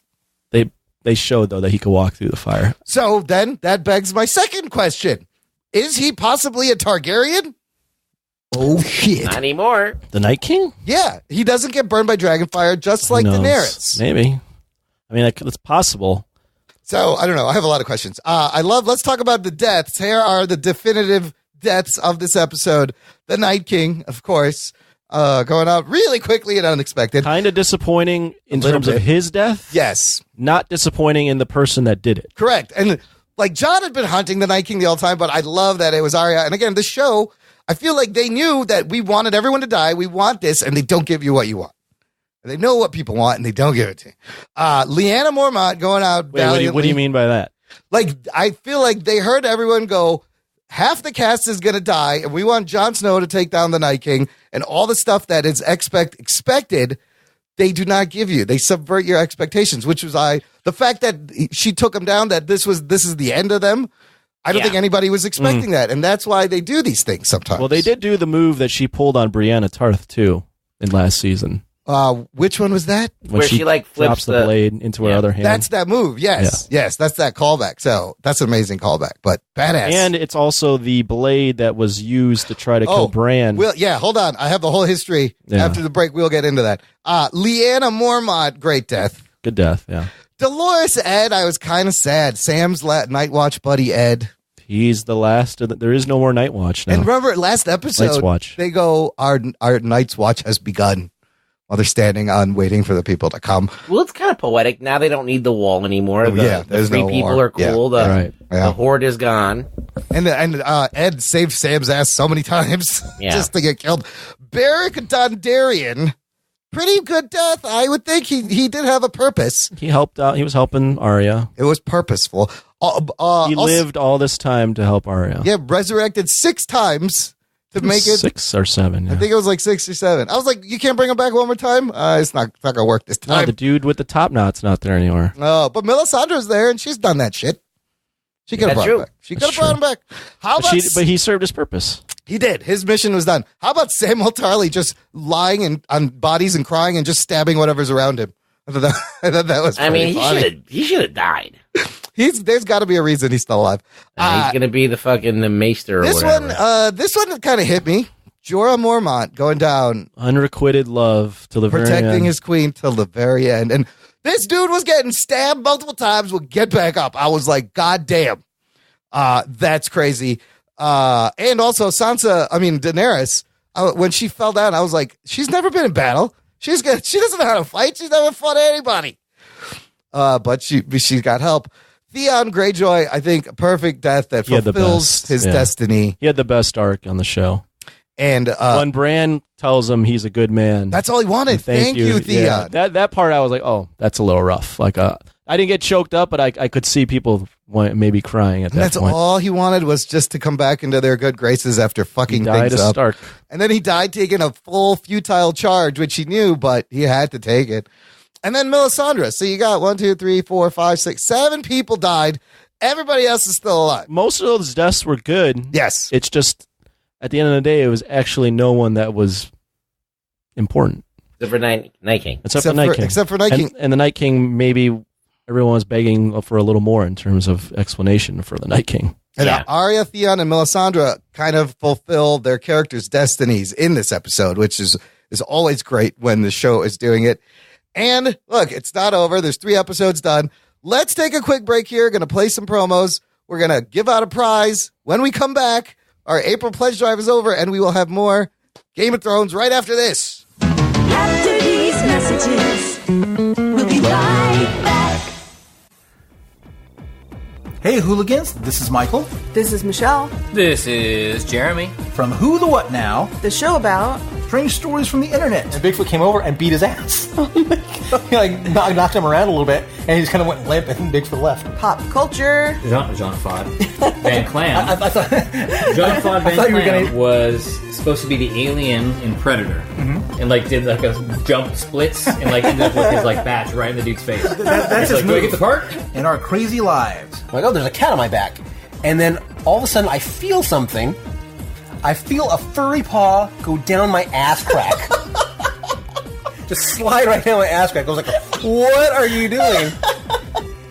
They showed, though, that he could walk through the fire. So then that begs my second question. Is he possibly a Targaryen? Oh, shit. Not anymore. The Night King? Yeah, he doesn't get burned by Dragonfire just like Who knows? Daenerys. Maybe. I mean, it's possible. So, I don't know. I have a lot of questions. Let's talk about the deaths. Here are the definitive deaths of this episode. The Night King, of course, going out really quickly and unexpected. Kind of disappointing in terms of his death. Yes. Not disappointing in the person that did it. Correct. And like John had been hunting the Night King the whole time, but I love that it was Arya. And again, the show, I feel like they knew that we wanted everyone to die. We want this, and they don't give you what you want. They know what people want, and they don't give it to you. Lyanna Mormont going out. Wait, what do you mean by that? Like, I feel like they heard everyone go, half the cast is going to die, and we want Jon Snow to take down the Night King, and all the stuff that is expected, they do not give you. They subvert your expectations, which was the fact that she took them down, that this is the end of them. I don't think anybody was expecting that, and that's why they do these things sometimes. Well, they did do the move that she pulled on Brianna Tarth, too, in last season. Which one was that? When she like flips the blade into her other hand. That's that move. Yes. Yeah. Yes. That's that callback. So that's an amazing callback, but badass. And it's also the blade that was used to try to kill Bran. Hold on. I have the whole history. Yeah. After the break, we'll get into that. Lyanna Mormont, great death. Good death. Yeah. Dolores Ed, I was kind of sad. Sam's Night Watch buddy Ed. He's the last. There is no more Night Watch now. And remember, last episode, Night's Watch. They go, our Night's Watch has begun. While they're standing on waiting for the people to come. Well, it's kind of poetic. Now they don't need the wall anymore. The three people are cool. The horde is gone. And Ed saved Sam's ass so many times just to get killed. Beric Dondarrion, pretty good death. I would think he did have a purpose. He helped out. He was helping Arya. It was purposeful. He lived all this time to help Arya. Yeah, resurrected 6 times. To make it 6 or 7. Yeah. I think it was like 6 or 7. I was like, you can't bring him back one more time? It's not gonna work this time. No, the dude with the top knot's not there anymore. No, but Melisandre's there and she's done that shit. She could have brought him back. She could have brought him back. But he served his purpose. He did. His mission was done. How about Samwell Tarly just lying on bodies and crying and just stabbing whatever's around him? I thought that was funny. He should have died. There's got to be a reason he's still alive. He's gonna be the maester. Or this whatever. This one kind of hit me. Jorah Mormont going down, unrequited love till the very end, protecting his queen till the very end, and this dude was getting stabbed multiple times. Would get back up. I was like, God damn, that's crazy. And also Daenerys, when she fell down, I was like, she's never been in battle. She doesn't know how to fight. She's never fought anybody. But she got help. Theon Greyjoy, I think, a perfect death that fulfills his destiny. He had the best arc on the show. And when Bran tells him he's a good man, that's all he wanted. Thank you, Theon. Yeah, that part I was like, oh, that's a little rough. Like, I didn't get choked up, but I could see people maybe crying at that point. That's all he wanted, was just to come back into their good graces after fucking things up. Stark. And then he died taking a full futile charge, which he knew, but he had to take it. And then Melisandre. So you got 1, 2, 3, 4, 5, 6, 7 people died. Everybody else is still alive. Most of those deaths were good. Yes. It's just, at the end of the day, it was actually no one that was important. Except for Night King. Except for Night King. And the Night King, maybe everyone was begging for a little more in terms of explanation for the Night King. And Arya, Theon, and Melisandre kind of fulfill their characters' destinies in this episode, which is always great when the show is doing it. And look, it's not over. There's 3 episodes done. Let's take a quick break here. Going to play some promos. We're going to give out a prize. When we come back, our April Pledge Drive is over, and we will have more Game of Thrones right after this. messages. We'll be right back. Hey, hooligans, this is Michael. This is Michelle. This is Jeremy. From Who the What Now? The show about strange stories from the internet. And Bigfoot came over and beat his ass. Oh my God. He knocked him around a little bit, and he just kind of went limp, and Bigfoot left. Pop culture. Jean-Claude Van Clam. I thought Jean-Claude Van Clam was supposed to be the alien in Predator. Mm-hmm. And did a jump splits and ended up with his bat right in the dude's face. That's his do I get the part? In our crazy lives. I'm like, oh, there's a cat on my back. And then all of a sudden I feel something. I feel a furry paw go down my ass crack. Just slide right down my ass crack. I was like, what are you doing?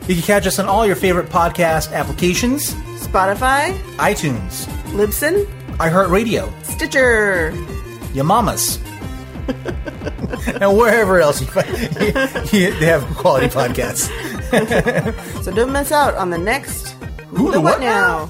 You can catch us on all your favorite podcast applications. Spotify. iTunes. Libsyn. iHeartRadio. Stitcher. Your mamas. And wherever else they have quality podcasts. So don't miss out on the next Who the What Now?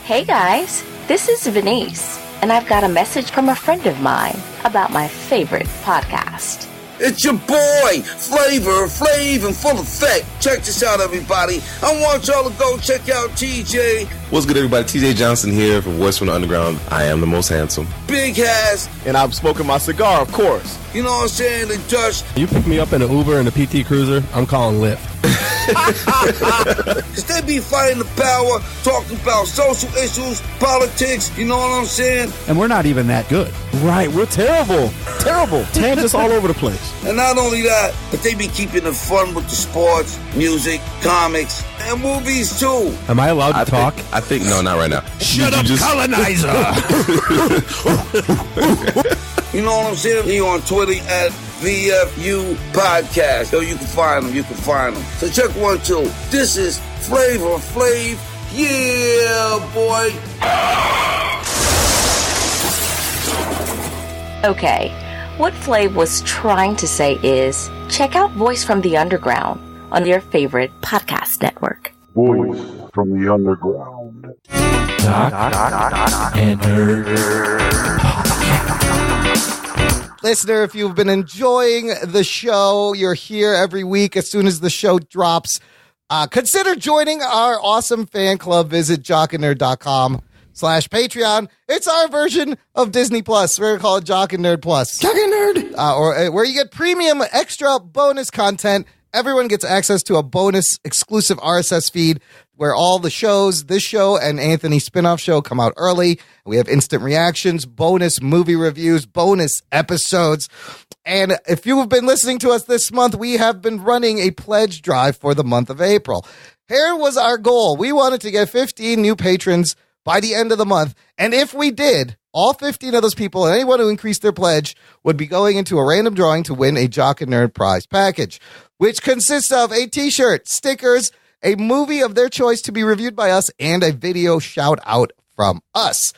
Hey guys, this is Venice, and I've got a message from a friend of mine about my favorite podcast. It's your boy, Flavor Flav in full effect. Check this out, everybody. I want y'all to go check out TJ. What's good, everybody? TJ Johnson here from Voice from the Underground. I am the most handsome. Big Has. And I'm smoking my cigar, of course. You know what I'm saying? The Dutch. You pick me up in an Uber and a PT Cruiser, I'm calling Lyft. Cause they be fighting the power, talking about social issues, politics, you know what I'm saying? And we're not even that good. Right, we're terrible. Terrible. Tangents all over the place. And not only that, but they be keeping it fun with the sports, music, comics, and movies too. Am I allowed to talk? I think no, not right now. Shut up, colonizer! You know what I'm saying? He on Twitter at VFU Podcast. Yo, you can find them. So check 1, 2. This is Flavor Flav. Yeah, boy. Okay, what Flav was trying to say is, check out Voice from the Underground on your favorite podcast network. Voice from the Underground. And listener, if you've been enjoying the show, you're here every week as soon as the show drops. Consider joining our awesome fan club. Visit jockandnerd.com/Patreon. It's our version of Disney Plus. We're going to call it Jock and Nerd Plus. Jock and Nerd. Or where you get premium extra bonus content. Everyone gets access to a bonus exclusive RSS feed where all the shows, this show and Anthony's spinoff show, come out early. We have instant reactions, bonus movie reviews, bonus episodes. And if you have been listening to us this month, we have been running a pledge drive for the month of April. Here was our goal. We wanted to get 15 new patrons by the end of the month. And if we did, all 15 of those people and anyone who increased their pledge would be going into a random drawing to win a Jock and Nerd prize package, which consists of a t-shirt, stickers, a movie of their choice to be reviewed by us, and a video shout out from us.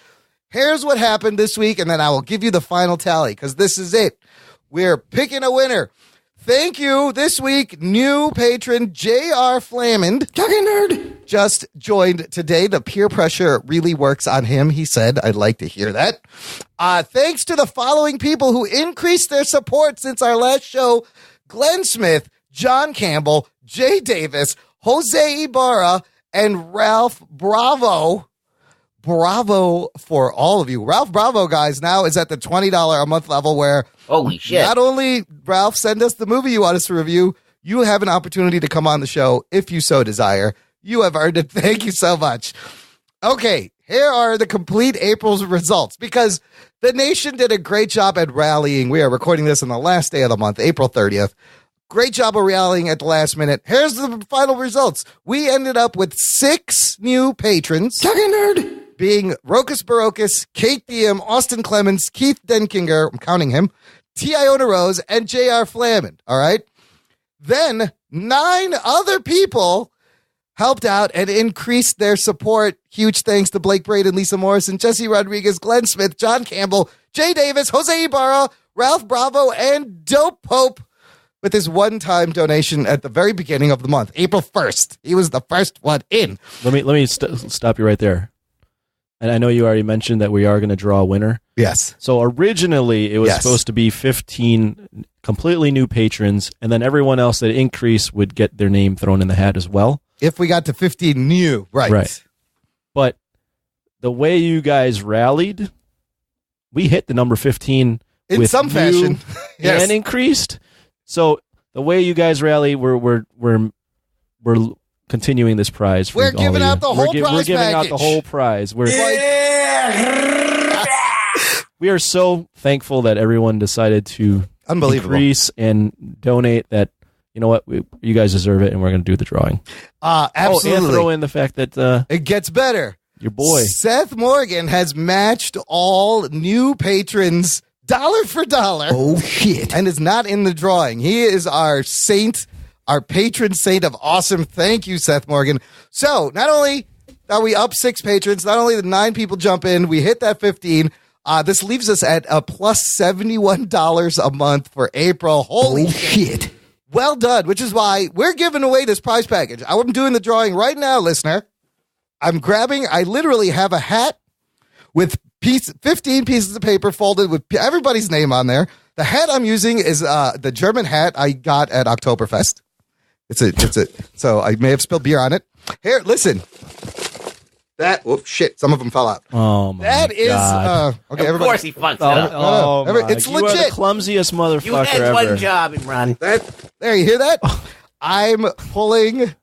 Here's what happened this week, and then I will give you the final tally, because this is it. We're picking a winner. Thank you. This week, new patron J.R. Flamond. Jock and Nerd. Just joined today. The peer pressure really works on him, he said. I'd like to hear that. Thanks to the following people who increased their support since our last show: Glenn Smith, John Campbell, Jay Davis, Jose Ibarra, and Ralph Bravo. Bravo for all of you. Ralph Bravo, guys, now is at the $20 a month level where holy shit. Not only, Ralph, send us the movie you want us to review, you have an opportunity to come on the show if you so desire. You have earned it. Thank you so much. Okay, here are the complete April's results, because the nation did a great job at rallying. We are recording this on the last day of the month, April 30th. Great job of rallying at the last minute. Here's the final results. We ended up with 6 new patrons. Jock and Nerd. Being Rokas Barokas, Kate Diem, Austin Clemens, Keith Denkinger, I'm counting him, T. Iona Rose, and J.R. Flamond. All right. Then 9 other people helped out and increased their support. Huge thanks to Blake Braden, Lisa Morrison, Jesse Rodriguez, Glenn Smith, John Campbell, Jay Davis, Jose Ibarra, Ralph Bravo, and Dope Pope with his one-time donation at the very beginning of the month, April 1st. He was the first one in. Let me stop you right there. and I know you already mentioned that we are going to draw a winner. Yes. So originally it was supposed to be 15 completely new patrons, and then everyone else that increased would get their name thrown in the hat as well. If we got to 15 new, right. But the way you guys rallied, we hit the number 15 in with some new fashion. Yes. and increased. So the way you guys rally, we're continuing this prize. For We're all giving of out you. the whole prize We're giving out package. the whole prize. We are so thankful that everyone decided to increase and donate. That, you know what, you guys deserve it, and we're going to do the drawing. Absolutely. Oh, and throw in the fact that it gets better. Your boy Seth Morgan has matched all new patrons dollar for dollar. Oh, shit. And is not in the drawing. He is our saint, our patron saint of awesome. Thank you, Seth Morgan. So not only are we up 6 patrons, not only the 9 people jump in, we hit that 15. This leaves us at a plus $71 a month for April. Holy shit. Well done, which is why we're giving away this prize package. I'm doing the drawing right now, listener. I literally have a hat with 15 pieces of paper folded with everybody's name on there. The hat I'm using is the German hat I got at Oktoberfest. So I may have spilled beer on it. Here, listen. Some of them fell out. Oh my That is God. okay. Of Everybody, course he fucks it up. It's You are legit. the clumsiest motherfucker You had ever. one job, Imran. There, you hear that? I'm pulling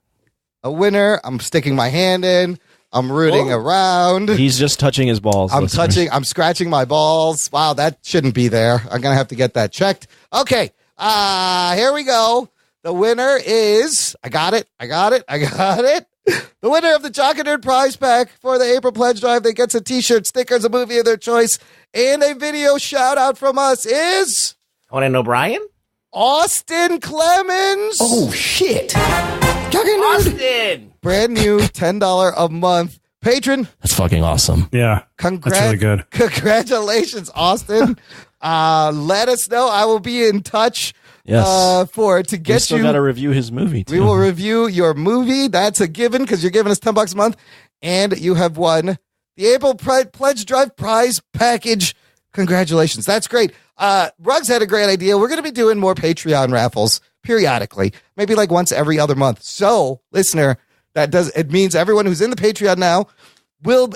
a winner. I'm sticking my hand in. I'm rooting around. He's just touching his balls. I'm listeners. I'm scratching my balls. Wow, that shouldn't be there. I'm going to have to get that checked. Okay. Here we go. The winner is, I got it. The winner of the Jock and Nerd prize pack for the April Pledge Drive that gets a t-shirt, stickers, a movie of their choice, and a video shout out from us is Conan O'Brien? Austin Clemens. Oh, shit. Austin! Brand new $10 a month patron. That's fucking awesome. Yeah. That's really good. Congratulations, Austin. Let us know. I will be in touch. Yes. To We get still you. got to review his movie, too. We will review your movie. That's a given because you're giving us $10 a month, and you have won the April Pledge Drive prize package. Congratulations. That's great. Ruggs had a great idea. We're going to be doing more Patreon raffles periodically, maybe like once every other month. So, listener, it means everyone who's in the Patreon now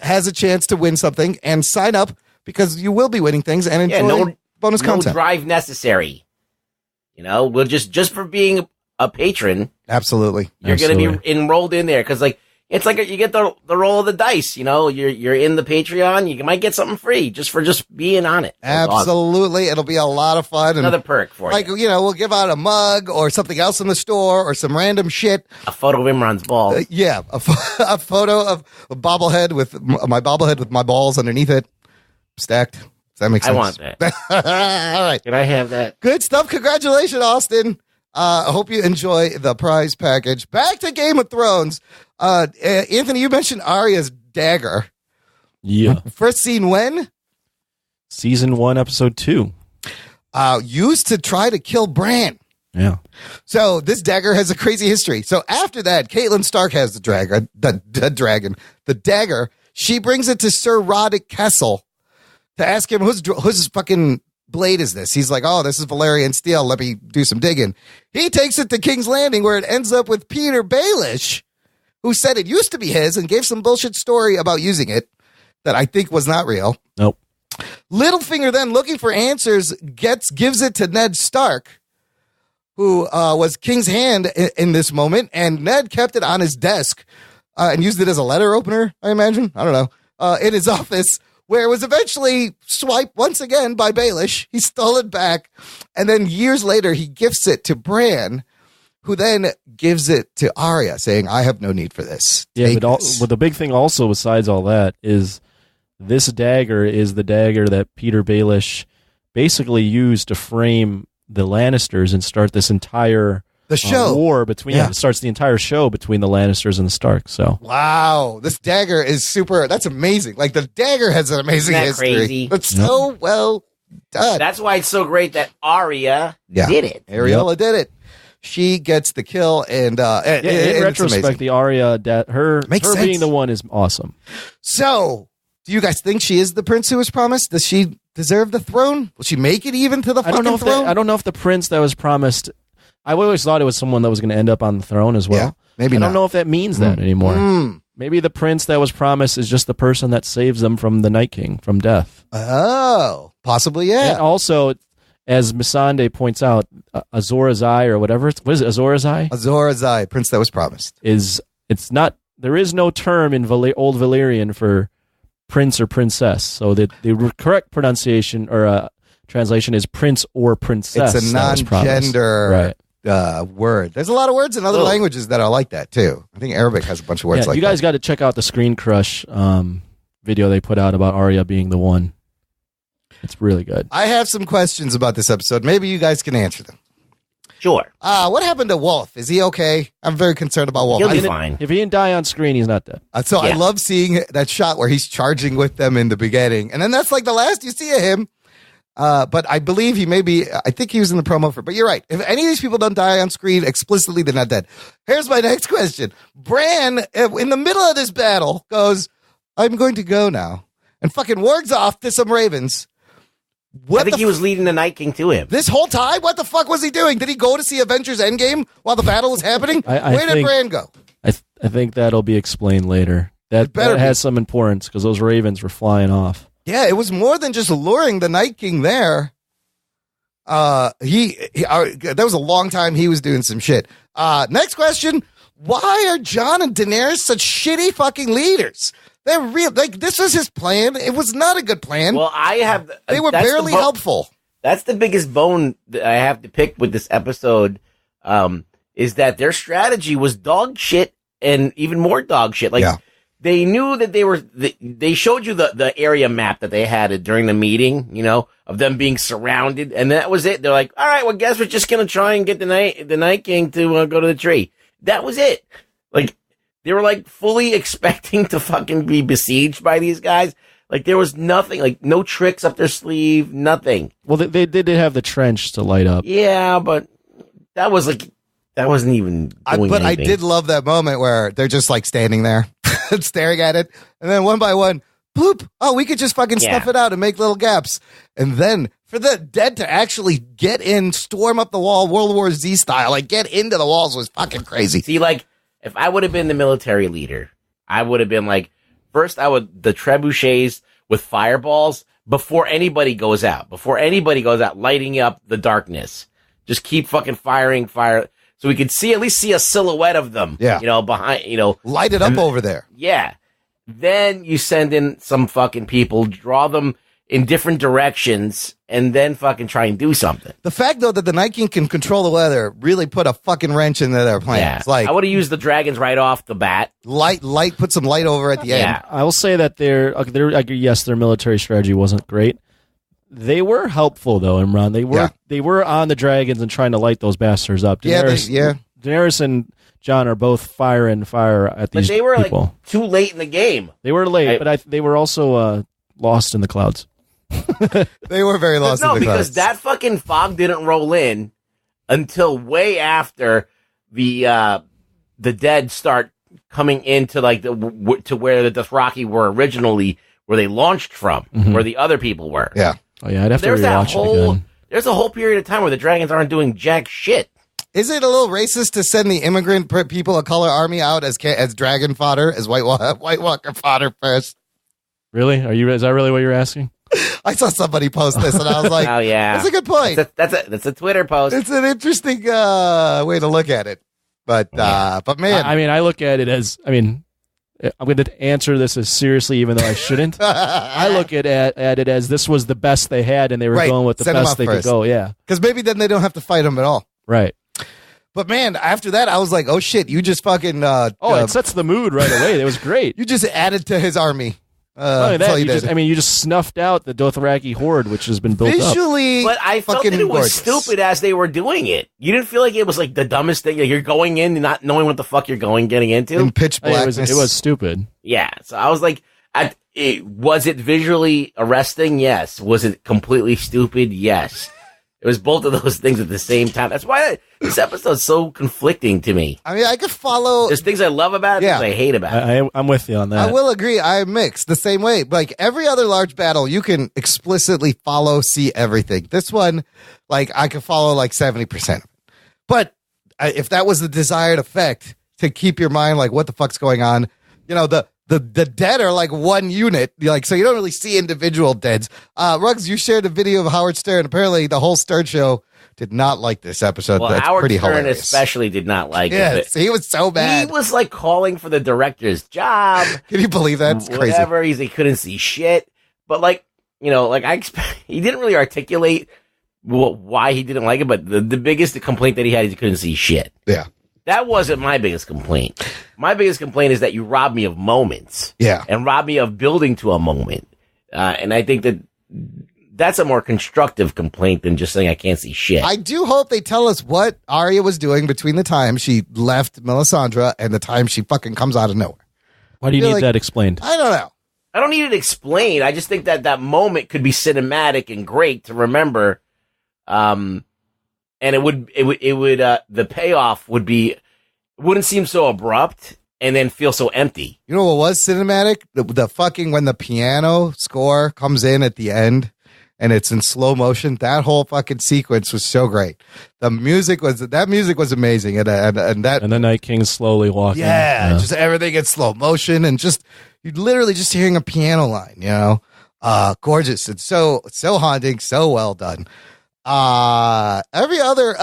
has a chance to win something and sign up because you will be winning things and enjoy bonus content. No drive necessary. You know, we'll just for being a patron. Absolutely. You're going to be enrolled in there because, it's like you get the roll of the dice. You know, you're in the Patreon. You might get something free just for being on it. That's Absolutely. awesome. It'll be a lot of fun. Another perk for you. We'll give out a mug or something else in the store or some random shit. A photo of Imran's balls. A photo of a bobblehead with my bobblehead with my balls underneath it stacked. Does that make sense? I want that. All right. Can I have that? Good stuff. Congratulations, Austin. I hope you enjoy the prize package. Back to Game of Thrones. Anthony, you mentioned Arya's dagger. Yeah. First seen when? Season 1, episode 2. Used to try to kill Bran. Yeah. So this dagger has a crazy history. So after that, Catelyn Stark has the dagger. She brings it to Sir Roderick Kessel to ask him whose fucking blade is this? He's like, oh, this is Valyrian steel. Let me do some digging. He takes it to King's Landing where it ends up with Peter Baelish, who said it used to be his and gave some bullshit story about using it that I think was not real. Nope. Littlefinger then, looking for answers, gives it to Ned Stark, who was King's hand in this moment, and Ned kept it on his desk and used it as a letter opener, I imagine. I don't know. In his office, where it was eventually swiped once again by Baelish. He stole it back, and then years later, he gifts it to Bran, who then gives it to Arya, saying, I have no need for this. Yeah, but the big thing also, besides all that, is this dagger is the dagger that Peter Baelish basically used to frame the Lannisters and start this entire war between it starts the entire show between the Lannisters and the Starks. So wow, this dagger is super. That's amazing. Like the dagger has an amazing history. Crazy? That's so well done. That's why it's so great that Arya did it. Ariella did it. She gets the kill, and in retrospect, the Arya, her Makes sense. being the one is awesome. So Do you guys think she is the prince who was promised? Does she deserve the throne? Will she make it even to the fucking throne? I don't know if the prince that was promised. I always thought it was someone that was going to end up on the throne as well. Yeah, maybe I not. don't know if that means that anymore. Maybe the prince that was promised is just the person that saves them from the Night King, from death. Oh, possibly, yeah. And also, as Missandei points out, Azor Ahai or whatever, what is it, Azor Ahai? Azor Ahai, prince that was promised. It's not, there is no term in Old Valyrian for prince or princess. So the correct pronunciation or translation is prince or princess. It's a non-gender word. There's a lot of words in other languages that are like that too. I think Arabic has a bunch of words like that. You guys got to check out the Screen Crush video they put out about Arya being the one. It's really good. I have some questions about this episode. Maybe you guys can answer them. Sure. What happened to Wolf? Is he okay? I'm very concerned about Wolf. He'll be fine. If he didn't die on screen, he's not dead. I love seeing that shot where he's charging with them in the beginning. And then that's like the last you see of him. But I believe I think he was in the promo but you're right. If any of these people don't die on screen explicitly, they're not dead. Here's my next question. Bran, in the middle of this battle, goes, I'm going to go now. And fucking wargs off to some ravens. I think he was leading the Night King to him. This whole time? What the fuck was he doing? Did he go to see Avengers Endgame while the battle was happening? Where did Bran go? I think that'll be explained later. That has some importance because those ravens were flying off. Yeah, it was more than just luring the Night King there. That was a long time he was doing some shit. Next question. Why are Jon and Daenerys such shitty fucking leaders? They're real. Like, this was his plan. It was not a good plan. Well, they were barely helpful. That's the biggest bone that I have to pick with this episode, is that their strategy was dog shit and even more dog shit. Like, they knew that they showed you the area map that they had during the meeting, of them being surrounded. And that was it. They're like, all right, well, guess we're just going to try and get the Night King to go to the tree. That was it. Like, they were like fully expecting to fucking be besieged by these guys. Like, there was nothing, like no tricks up their sleeve, nothing. Well, they did have the trench to light up. Yeah, but that wasn't even doing anything. I did love that moment where they're just like standing there staring at it. And then one by one, bloop. Oh, we could just fucking snuff it out and make little gaps. And then for the dead to actually get in, storm up the wall, World War Z style, like get into the walls was fucking crazy. See, like, if I would have been the military leader, I would have been like, first the trebuchets with fireballs before anybody goes out, lighting up the darkness. Just keep fucking firing fire. So we could at least see a silhouette of them. Yeah. Behind, light it up over there. Yeah. Then you send in some fucking people, draw them in different directions, and then fucking try and do something. The fact, though, that the Night King can control the weather really put a fucking wrench into their plans. Yeah. Like, I would have used the dragons right off the bat. Put some light over at the end. I will say that their military strategy wasn't great. They were helpful, though, Imran. They were on the dragons and trying to light those bastards up. Daenerys and Jon are both firing fire at these people. But they were like too late in the game. They were late, but they were also lost in the clouds. They were very lost in the clouds. No, because that fucking fog didn't roll in until way after the dead start coming into to where the Dothraki were originally, where they launched from, where the other people were. Yeah. Oh yeah, I'd have to rewatch it again. There's a whole period of time where the dragons aren't doing jack shit. Is it a little racist to send the immigrant people of color army out as dragon fodder, as White Walker fodder first? Really? Is that really what you're asking? I saw somebody post this, and I was like, "Oh yeah, that's a good point." That's a Twitter post. It's an interesting way to look at it. But man, I look at it as, I'm going to answer this as seriously, even though I shouldn't. I look at it as this was the best they had, and they were going with the best they could go. Yeah, because maybe then they don't have to fight them at all. Right. But man, after that, I was like, "Oh shit! You just fucking." It sets the mood right away. It was great. You just added to his army. You just snuffed out the Dothraki horde, which has been built visually, but I felt that it was stupid as they were doing it. You didn't feel like it was like the dumbest thing. Like you're going in and not knowing what the fuck you're getting into. In pitch blackness. It was stupid. Yeah. So I was like, was it visually arresting? Yes. Was it completely stupid? Yes. It was both of those things at the same time. That's why this episode's so conflicting to me. I mean, I could follow. There's things I love about it, things I hate about it. I'm with you on that. I will agree. I'm mixed the same way. Like every other large battle, you can explicitly follow, see everything. This one, like I could follow like 70%. But if that was the desired effect to keep your mind like, what the fuck's going on? You know, the dead are like one unit, like so you don't really see individual deads. Ruggs, you shared a video of Howard Stern. Apparently, the whole Stern show did not like this episode. Well, That's Howard pretty Stern hilarious. especially did not like Yes, it. he was so bad. He was like calling for the director's job. Can you believe that? It's crazy. Whatever. He couldn't see shit. But like, you know, like he didn't really articulate why he didn't like it. But the biggest complaint that he had is he couldn't see shit. Yeah. That wasn't my biggest complaint. My biggest complaint is that you robbed me of moments. Yeah. And robbed me of building to a moment. And I think that's a more constructive complaint than just saying I can't see shit. I do hope they tell us what Arya was doing between the time she left Melisandre and the time she fucking comes out of nowhere. Why do you need that explained? I don't know. I don't need it explained. I just think that moment could be cinematic and great to remember. And it would the payoff wouldn't seem so abrupt and then feel so empty. You know what was cinematic? The fucking when the piano score comes in at the end and it's in slow motion. That whole fucking sequence was so great. That music was amazing, and the Night King slowly walking. Yeah, just everything in slow motion and just you literally just hearing a piano line. You know, gorgeous. It's so haunting, so well done. Every other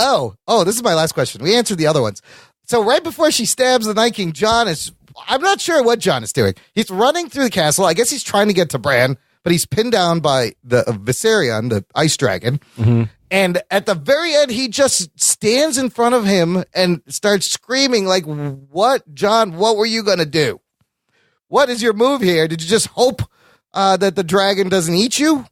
this is my last question. We answered the other ones. So right before she stabs the Night King, I'm not sure what Jon is doing. He's running through the castle. I guess he's trying to get to Bran, but he's pinned down by the Viserion, the ice dragon. Mm-hmm. And at the very end, he just stands in front of him and starts screaming like, what, Jon, what were you going to do? What is your move here? Did you just hope that the dragon doesn't eat you?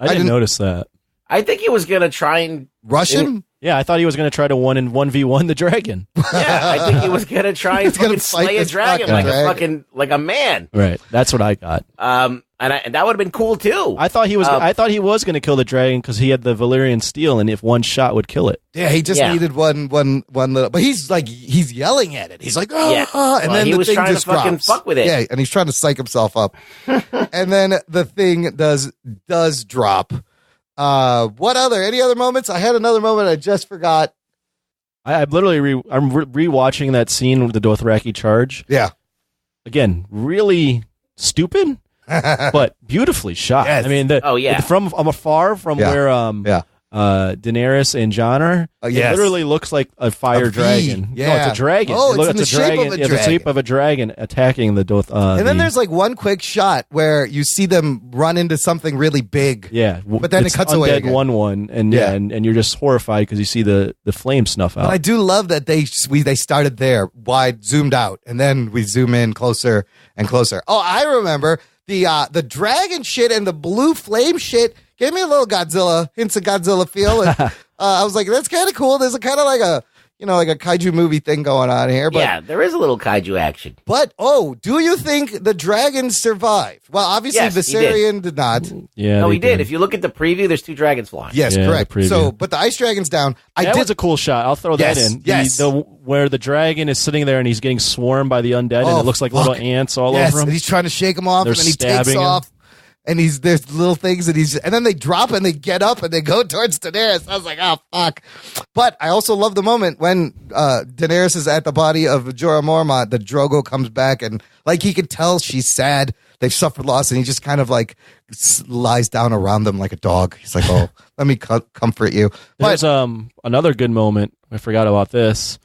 I didn't notice that. I think he was going to try and rush him. Yeah, I thought he was going to try to 1v1 the dragon. Yeah, I think he was going to try and fucking slay a dragon like a man. Right, that's what I got. And that would have been cool too. I thought he was going to kill the dragon because he had the Valyrian steel, and if one shot would kill it. Yeah, he just needed one little. But he's yelling at it. He's like, and then he the was thing trying just to fucking drops. fuck with it. Yeah, and he's trying to psych himself up. And then the thing does drop. Any other moments? I had another moment I just forgot. I'm literally I'm rewatching that scene with the Dothraki charge. Yeah. Again, really stupid, but beautifully shot. Yes. I mean, from afar, from where Daenerys and Jon are, it literally looks like a fire dragon. Yeah. No, it's a dragon. Oh, it's in the a shape dragon. of a Yeah, the dragon. shape of a dragon attacking the Dothraki. And then there's like one quick shot where you see them run into something really big. Yeah, but then it cuts away again. Undead 1-1, and you're just horrified because you see the flame snuff out. But I do love that they started there, wide, zoomed out, and then we zoom in closer and closer. Oh, I remember the dragon shit and the blue flame shit gave me a little hints of Godzilla feel. And, I was like, that's kind of cool. There's a kind of like a kaiju movie thing going on here. But, yeah, there is a little kaiju action. But, do you think the dragons survived? Well, obviously Yes, he Viserion did not. Yeah, no, he did. If you look at the preview, there's 2 dragons flying. Yes, correct. So, but the ice dragon's down. That was a cool shot. I'll throw that in. Yes. Where the dragon is sitting there and he's getting swarmed by the undead, and it looks like little ants all over him. And he's trying to shake them off, They're and then he stabbing takes him. off. And there's little things and then they drop and they get up and they go towards Daenerys. I was like, oh, fuck. But I also love the moment when Daenerys is at the body of Jorah Mormont, the Drogo comes back and like he can tell she's sad. They've suffered loss and he just kind of like lies down around them like a dog. He's like, oh, let me comfort you. There's another good moment. I forgot about this.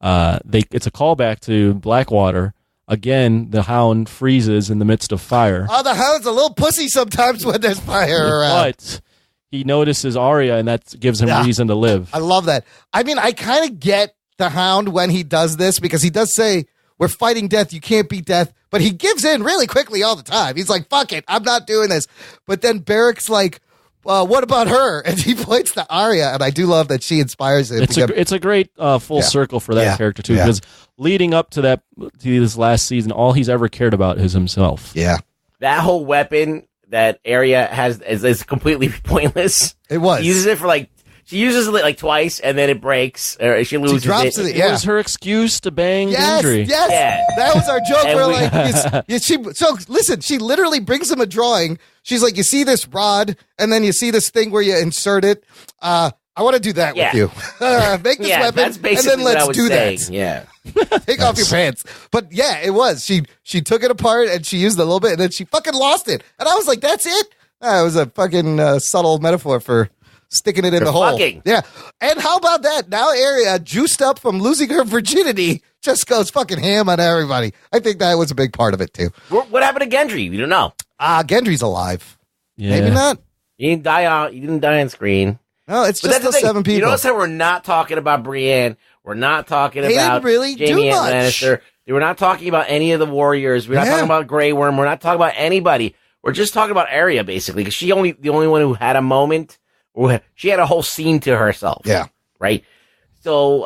It's a callback to Blackwater. Again, the Hound freezes in the midst of fire. Oh, the Hound's a little pussy sometimes when there's fire around. But he notices Arya, and that gives him reason to live. I love that. I mean, I kind of get the Hound when he does this because he does say, we're fighting death. You can't beat death. But he gives in really quickly all the time. He's like, fuck it. I'm not doing this. But then Barrick's like, what about her? And he points to Arya, and I do love that she inspires him. It's a great full circle for that character too, because leading up to this last season, all he's ever cared about is himself. Yeah, that whole weapon that Arya has is completely pointless. It was. He uses it for like She uses it like twice, and then it breaks, or she loses it. It was her excuse to bang Gendry. Yes, Yeah. that was our joke. And We're so listen, she literally brings him a drawing. She's like, you see this rod, and then you see this thing where you insert it. I want to do that with you. Make this weapon, that's and basically then what I let's was do saying. that. Yeah. Take off your pants. But yeah, it was. She took it apart, and she used it a little bit, and then she fucking lost it. And I was like, that's it? It was a fucking subtle metaphor for sticking it in the hole. Fucking. Yeah. And how about that? Now Arya, juiced up from losing her virginity, just goes fucking ham on everybody. I think that was a big part of it, too. What happened to Gendry? We don't know. Gendry's alive. Yeah. Maybe not. He didn't die on screen. No, it's But just that's the thing. 7 people. You notice how we're not talking about Brienne. We're not talking They about didn't really do Jaime much. Lannister. We're not talking about any of the warriors. We're not talking about Grey Worm. We're not talking about anybody. We're just talking about Arya, basically, because the only one who had a moment. She had a whole scene to herself. Yeah. Right? So,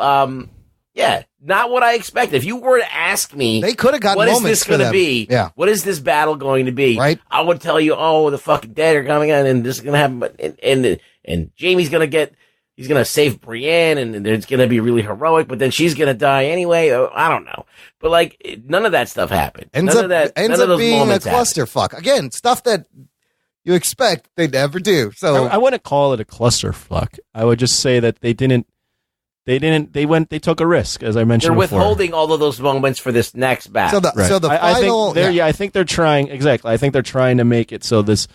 yeah, not what I expected. If you were to ask me, they could have gotten what is moments this for going to them. be? Yeah. What is this battle going to be? Right. I would tell you, oh, the fucking dead are coming in, and this is going to happen. But and Jaime's going to he's going to save Brienne, and it's going to be really heroic. But then she's going to die anyway. I don't know. But like, none of that stuff happened. Ends none of those being a moments happened. clusterfuck. Again, stuff that you expect they never do. So I wouldn't call it a clusterfuck. I would just say that they took a risk, as I mentioned They're before. withholding all of those moments for this next battle. So the final, I think they're trying, exactly. I think they're trying to make it so the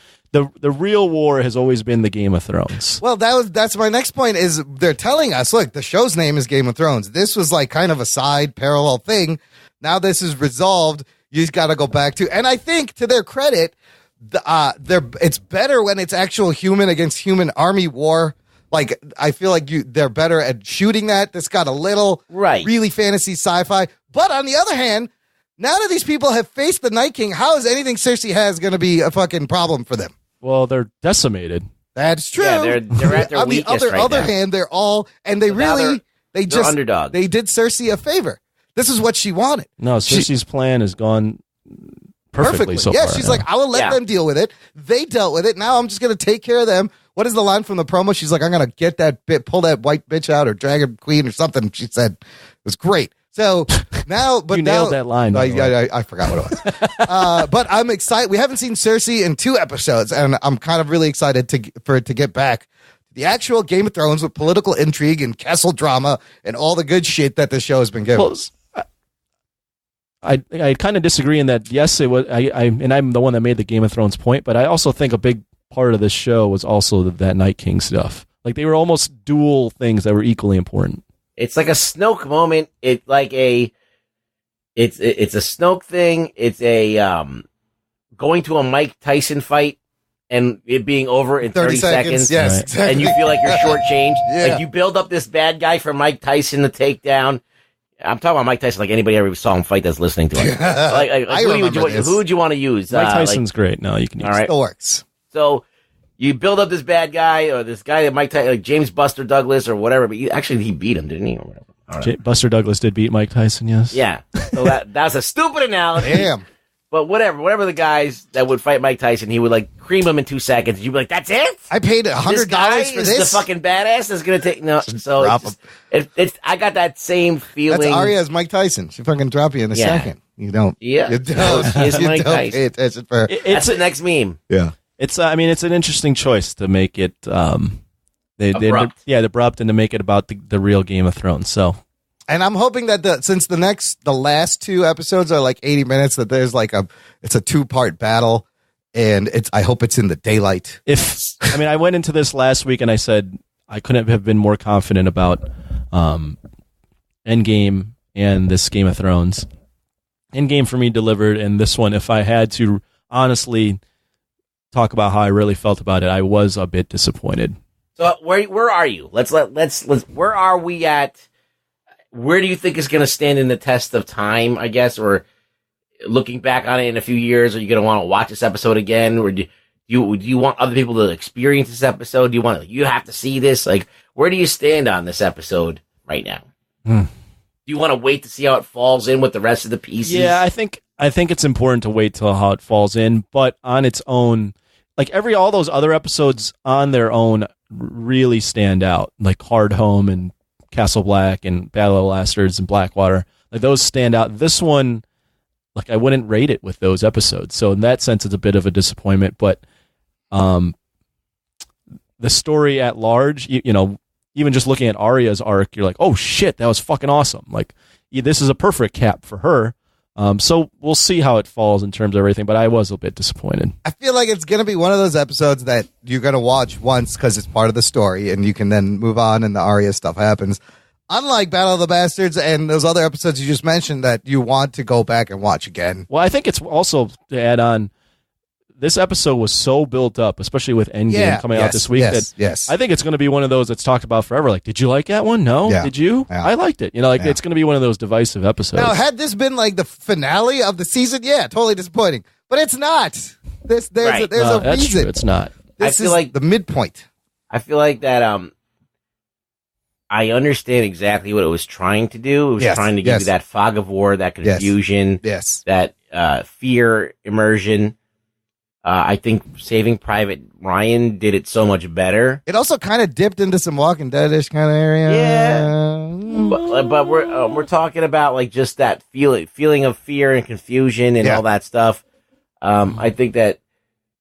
real war has always been the Game of Thrones. Well, that's my next point is they're telling us, look, the show's name is Game of Thrones. This was like kind of a side parallel thing. Now this is resolved. You just got to go back to, and I think to their credit, it's better when it's actual human against human army war. Like, I feel like they're better at shooting that. This got a little really fantasy sci-fi. But on the other hand, now that these people have faced the Night King, how is anything Cersei has going to be a fucking problem for them? Well, they're decimated. That's true. Yeah, they're at their on the weakest other now. hand, they're all, and they they're underdogs. They did Cersei a favor. This is what she wanted. No, Cersei's plan has gone perfectly so far. She's like, I will let them deal with it. They dealt with it. Now I'm just going to take care of them. What is the line from the promo? She's like, I'm going to get that pull that white bitch out or dragon queen or something. She said it was great. So now, but you nailed that line. I forgot what it was. But I'm excited. We haven't seen Cersei in 2 episodes, and I'm kind of really excited for it to get back to the actual Game of Thrones with political intrigue and castle drama and all the good shit that this show has been given. Well, I kind of disagree in that. Yes, it was. And I'm the one that made the Game of Thrones point, but I also think a big part of this show was also that Night King stuff. Like they were almost dual things that were equally important. It's like a Snoke moment. It's like it's a Snoke thing. It's a going to a Mike Tyson fight and it being over in 30 seconds. Yes, right. exactly. And you feel like you're shortchanged. Yeah. Like you build up this bad guy for Mike Tyson to take down. I'm talking about Mike Tyson like anybody ever saw him fight that's listening to it. Who would you want to use? Mike Tyson's great. No, you can use all right. Still works. So you build up this bad guy or this guy that Mike Tyson, like James Buster Douglas or whatever, but he beat him, didn't he? Or whatever. All right. Buster Douglas did beat Mike Tyson, yes. Yeah. So that's a stupid analogy. Damn. But whatever the guys that would fight Mike Tyson, he would like cream him in 2 seconds. You'd be like, that's it? I paid $100 This guy for is this. the fucking badass that's gonna take no. So Drop it's I got that same feeling. That's Arya's Mike Tyson. She fucking drop you in a second. You don't. Yeah. You don't. He is You Mike don't Tyson. pay attention for. That's the next meme. Yeah. It's it's an interesting choice to make it Abrupt. abrupt and to make it about the real Game of Thrones. So, and I'm hoping that since the last 2 episodes are like 80 minutes, that there's like it's a 2-part battle, and I hope it's in the daylight. I went into this last week and I said I couldn't have been more confident about Endgame and this Game of Thrones. Endgame for me delivered, and this one, if I had to honestly talk about how I really felt about it, I was a bit disappointed. So where are you? Let's where are we at? Where do you think is going to stand in the test of time, I guess, or looking back on it in a few years, are you going to want to watch this episode again, or do you want other people to experience this episode? Do you have to see this? Like, where do you stand on this episode right now? Do you want to wait to see how it falls in with the rest of the pieces? Yeah, I think it's important to wait till how it falls in, but on its own, like all those other episodes on their own really stand out, like Hard Home and Castle Black and Battle of the Bastards and Blackwater. Like those stand out. This one, like I wouldn't rate it with those episodes. So in that sense, it's a bit of a disappointment. But the story at large, you know, even just looking at Arya's arc, you're like, oh shit, that was fucking awesome. Like this is a perfect cap for her. So we'll see how it falls in terms of everything, but I was a bit disappointed. I feel like it's going to be one of those episodes that you're going to watch once because it's part of the story, and you can then move on and the Arya stuff happens. Unlike Battle of the Bastards and those other episodes you just mentioned that you want to go back and watch again. Well, I think it's also, to add on, this episode was so built up, especially with Endgame coming out this week, that I think it's going to be one of those that's talked about forever. Like, did you like that one? No? Yeah. Did you? Yeah. I liked it. You know, like it's going to be one of those divisive episodes. Now, had this been like the finale of the season, totally disappointing. But it's not. There's a that's reason. true. It's not. This I feel is like the midpoint. I feel like that. I understand exactly what it was trying to do. It was trying to give you that fog of war, that confusion, that fear immersion. I think Saving Private Ryan did it so much better. It also kind of dipped into some Walking Dead-ish kind of area. Yeah, but we're talking about like just that feeling of fear and confusion and all that stuff. I think that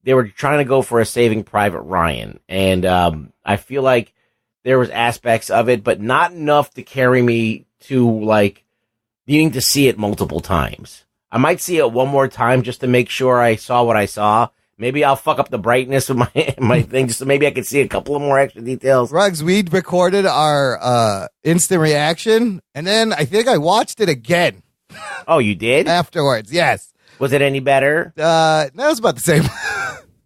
they were trying to go for a Saving Private Ryan, and I feel like there was aspects of it, but not enough to carry me to like needing to see it multiple times. I might see it one more time just to make sure I saw what I saw. Maybe I'll fuck up the brightness of my thing just so maybe I could see a couple of more extra details. Ruggs, we recorded our instant reaction, and then I think I watched it again. Oh, you did? Afterwards, yes. Was it any better? No, it was about the same.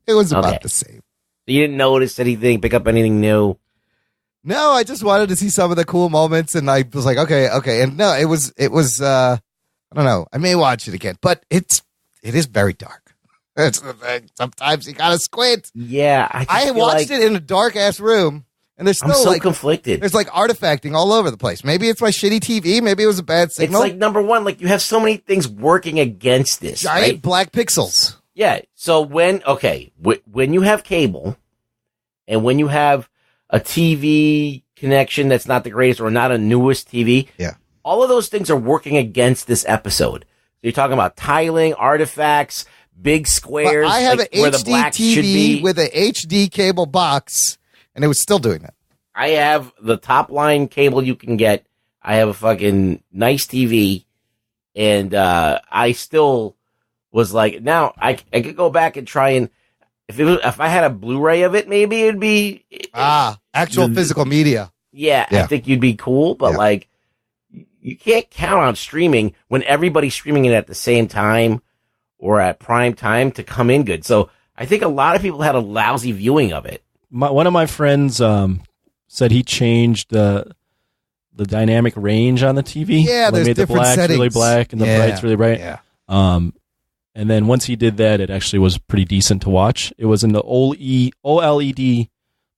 It was about the same. You didn't notice anything, pick up anything new? No, I just wanted to see some of the cool moments, and I was like, okay. And no, it was I don't know. I may watch it again, but it is very dark. That's the thing. Sometimes you gotta squint. Yeah, I watched it in a dark ass room, and there's still I'm so like conflicted. There's like artifacting all over the place. Maybe it's my shitty TV. Maybe it was a bad signal. It's like number one, like you have so many things working against this. Giant black pixels. Yeah. So when you have cable, and when you have a TV connection that's not the greatest or not a newest TV, all of those things are working against this episode. So you're talking about tiling, artifacts, big squares. But I have like an where the HD black should be. TV with an HD cable box, and it was still doing that. I have the top line cable you can get. I have a fucking nice TV, and I still was like, now I could go back and try and if I had a Blu-ray of it, maybe it'd be actual physical media. Yeah, I think you'd be cool, but like you can't count on streaming when everybody's streaming it at the same time or at prime time to come in good. So I think a lot of people had a lousy viewing of it. One of my friends said he changed the dynamic range on the TV. Yeah, like there's made the different black settings. really black and the bright's really bright. Yeah. And then once he did that, it actually was pretty decent to watch. It was in the OLED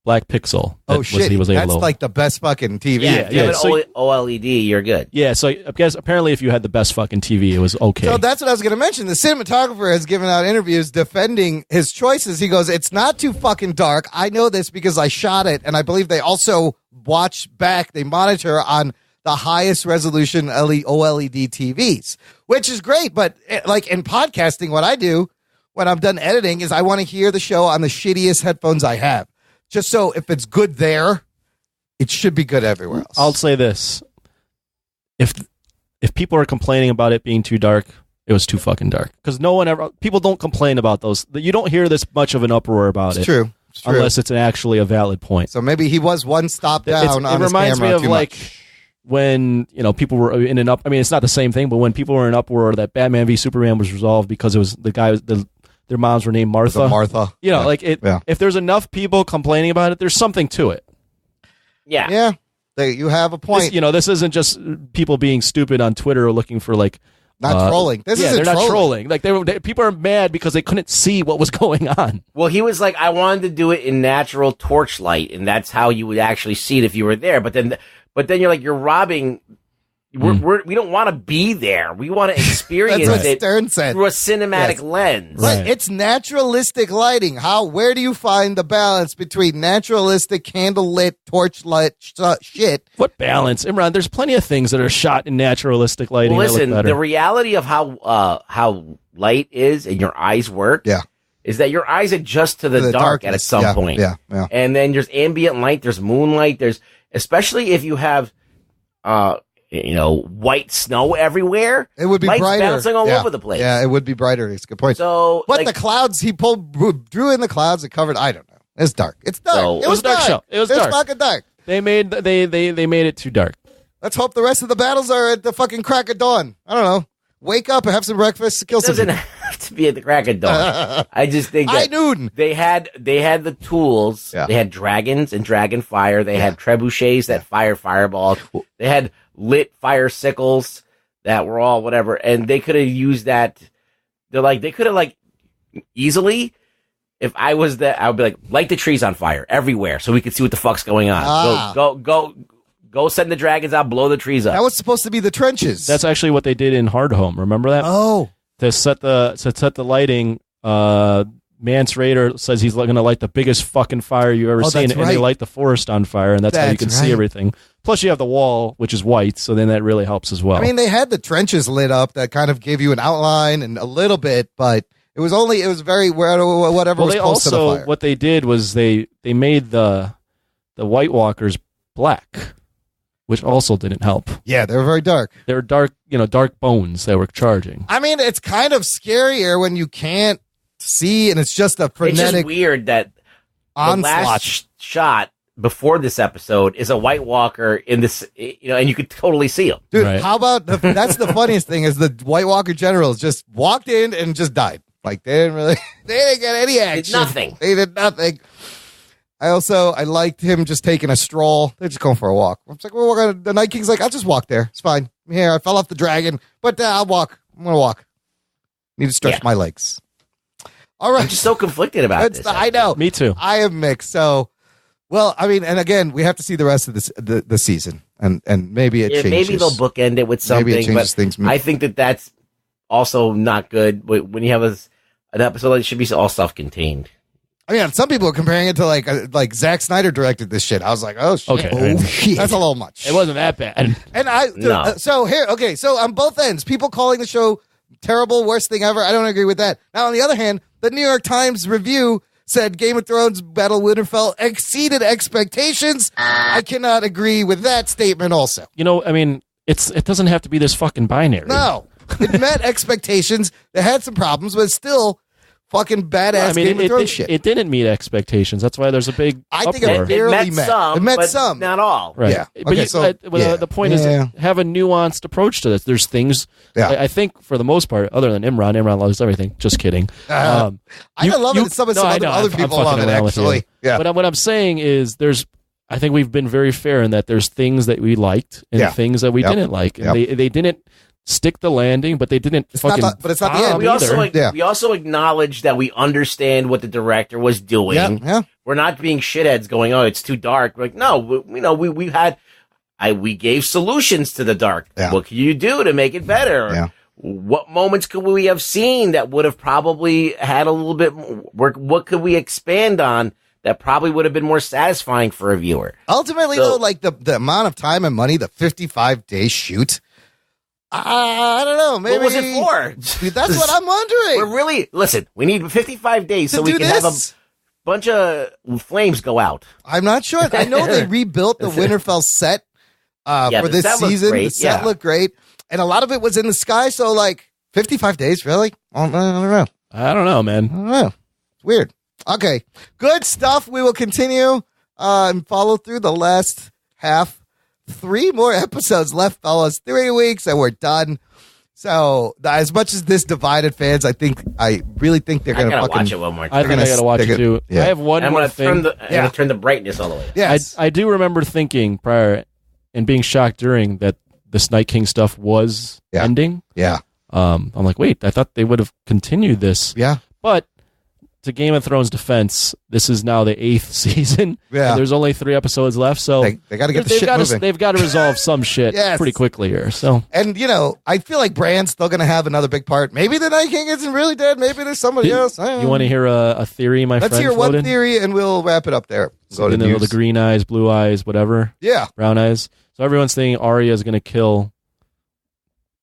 black pixel. Oh shit! He was able That's to, like the best fucking TV. Yeah, if you have an OLED, you're good. Yeah, so I guess apparently if you had the best fucking TV, it was okay. So that's what I was going to mention. The cinematographer has given out interviews defending his choices. He goes, "It's not too fucking dark. I know this because I shot it, and I believe they also watch back. They monitor on the highest resolution OLED TVs, which is great. But like in podcasting, what I do when I'm done editing is I want to hear the show on the shittiest headphones I have. Just so if it's good there, it should be good everywhere else." I'll say this. If people are complaining about it being too dark, it was too fucking dark. Because people don't complain about those. You don't hear this much of an uproar about it. It's true. Unless it's actually a valid point. So maybe he was one stop down on his camera. It reminds me of too like much. when people were in an I mean, it's not the same thing, but when people were in uproar that Batman v Superman was resolved because it was their moms were named Martha. Martha. You know, if there's enough people complaining about it, there's something to it. Yeah. Yeah. You have a point. This isn't just people being stupid on Twitter or looking for like not trolling. They're not trolling. Like people are mad because they couldn't see what was going on. Well, he was like, I wanted to do it in natural torchlight, and that's how you would actually see it if you were there. But then you're like, you're robbing We don't want to be there. We want to experience That's what it Stern said. through a cinematic lens. Right. It's naturalistic lighting. Where do you find the balance between naturalistic, candle-lit, torch-lit shit? What balance? Imran, there's plenty of things that are shot in naturalistic lighting Well, that listen, look better. the reality of how light is and your eyes work is that your eyes adjust to the dark at some point. Yeah. And then there's ambient light, there's moonlight, especially if you have white snow everywhere. It would be light's brighter. bouncing all over the place. Yeah, it would be brighter. It's a good point. So, but the clouds, he drew in the clouds and covered. I don't know. It's dark. It's dark. So, it was a dark show. It was dark. Fucking dark. They made it too dark. Let's hope the rest of the battles are at the fucking crack of dawn. I don't know. Wake up and have some breakfast. Kill some. Doesn't have to be at the crack of dawn. I just think high that noon. They had the tools. Yeah. They had dragons and dragon fire. They had trebuchets that fire fireballs. They had lit fire sickles that were all whatever, and they could have used that. They could have easily. If I was that, I would be light the trees on fire everywhere so we could see what the fuck's going on. Go send the dragons out, blow the trees up. That was supposed to be the trenches. That's actually what they did in Hard Home. Remember that? Oh, to set the lighting. Mance Raider says he's going to light the biggest fucking fire you've ever seen, and they light the forest on fire, and that's how you can see everything. Plus, you have the wall, which is white, so then that really helps as well. I mean, they had the trenches lit up that kind of gave you an outline and a little bit, but it was very whatever was close to the fire. What they did was they made the White Walkers black, which also didn't help. Yeah, they were very dark. They were dark, dark bones that were charging. I mean, it's kind of scarier when you can't see, and it's just a frenetic. It's just weird that the last shot before this episode is a White Walker in this, and you could totally see him. Dude, how about that's the funniest thing is the White Walker generals just walked in and just died. They didn't get any action. Nothing. They did nothing. I liked him just taking a stroll. They're just going for a walk. I was like, well, the Night King's like, I'll just walk there. It's fine. I'm here. I fell off the dragon, but I'll walk. I'm going to walk. Need to stretch my legs. All right. I'm just so conflicted about this. I know. Me too. I am mixed. So, well, I mean, and again, we have to see the rest of the season, and maybe it changes. Maybe they'll bookend it with something. Maybe it changes things. I think that's also not good when you have an episode that should be all self-contained. I mean, some people are comparing it to like Zack Snyder directed this shit. I was like, oh shit, okay, shit. That's a little much. It wasn't that bad. And so on both ends, people calling the show terrible, worst thing ever. I don't agree with that. Now, on the other hand, the New York Times review said Game of Thrones Battle of Winterfell exceeded expectations. I cannot agree with that statement. Also, I mean, it doesn't have to be this fucking binary. No, it met expectations. They had some problems, but still. Fucking badass Game of Thrones shit. It didn't meet expectations. That's why there's a big I think uproar. it barely met some. It met but some. Not all. Right. Yeah. But the point is have a nuanced approach to this. There's things, I think, for the most part, other than Imran loves everything. Just kidding. I love it. Some other people love it, actually. Yeah. But what I'm saying is I think we've been very fair in that there's things that we liked and things that we didn't like. And they didn't stick the landing, but they didn't but it's not the end. We also acknowledge that we understand what the director was doing. Yeah. We're not being shitheads going, oh, it's too dark. Like, no, we gave solutions to the dark. Yeah. What can you do to make it better? Yeah. What moments could we have seen that would have probably had a little bit more, what could we expand on that probably would have been more satisfying for a viewer? Ultimately, though, like the amount of time and money, the 55-day shoot, I don't know. Maybe what was it for? That's what I'm wondering. We need 55 days so we can have a bunch of flames go out. I'm not sure. I know they rebuilt the Winterfell set for this season. The set looked great. And a lot of it was in the sky. So, 55 days, really? I don't know. I don't know, man. I don't know. It's weird. Okay. Good stuff. We will continue and follow through the last half. 3 more episodes left, fellas. 3 weeks and we're done. So, as much as this divided fans, I really think they're going to fucking watch it one more time. I think I got to watch it too. Yeah. I have one more thing. I'm going to turn the brightness all the way up. Yes. I do remember thinking prior and being shocked during that this Night King stuff was ending. Yeah. I'm like, wait, I thought they would have continued this. Yeah. But to Game of Thrones' defense, this is now the 8th season. Yeah. And there's only 3 episodes left, so They got to get the shit moving. They've got to resolve some shit Yes. pretty quickly here. So, And, I feel like Bran's still going to have another big part. Maybe the Night King isn't really dead. Maybe there's somebody else. you want to hear a theory, my friend? Let's hear one floated? theory, and we'll wrap it up there. Go to news. The green eyes, blue eyes, whatever. Yeah. Brown eyes. So everyone's thinking Arya is going to kill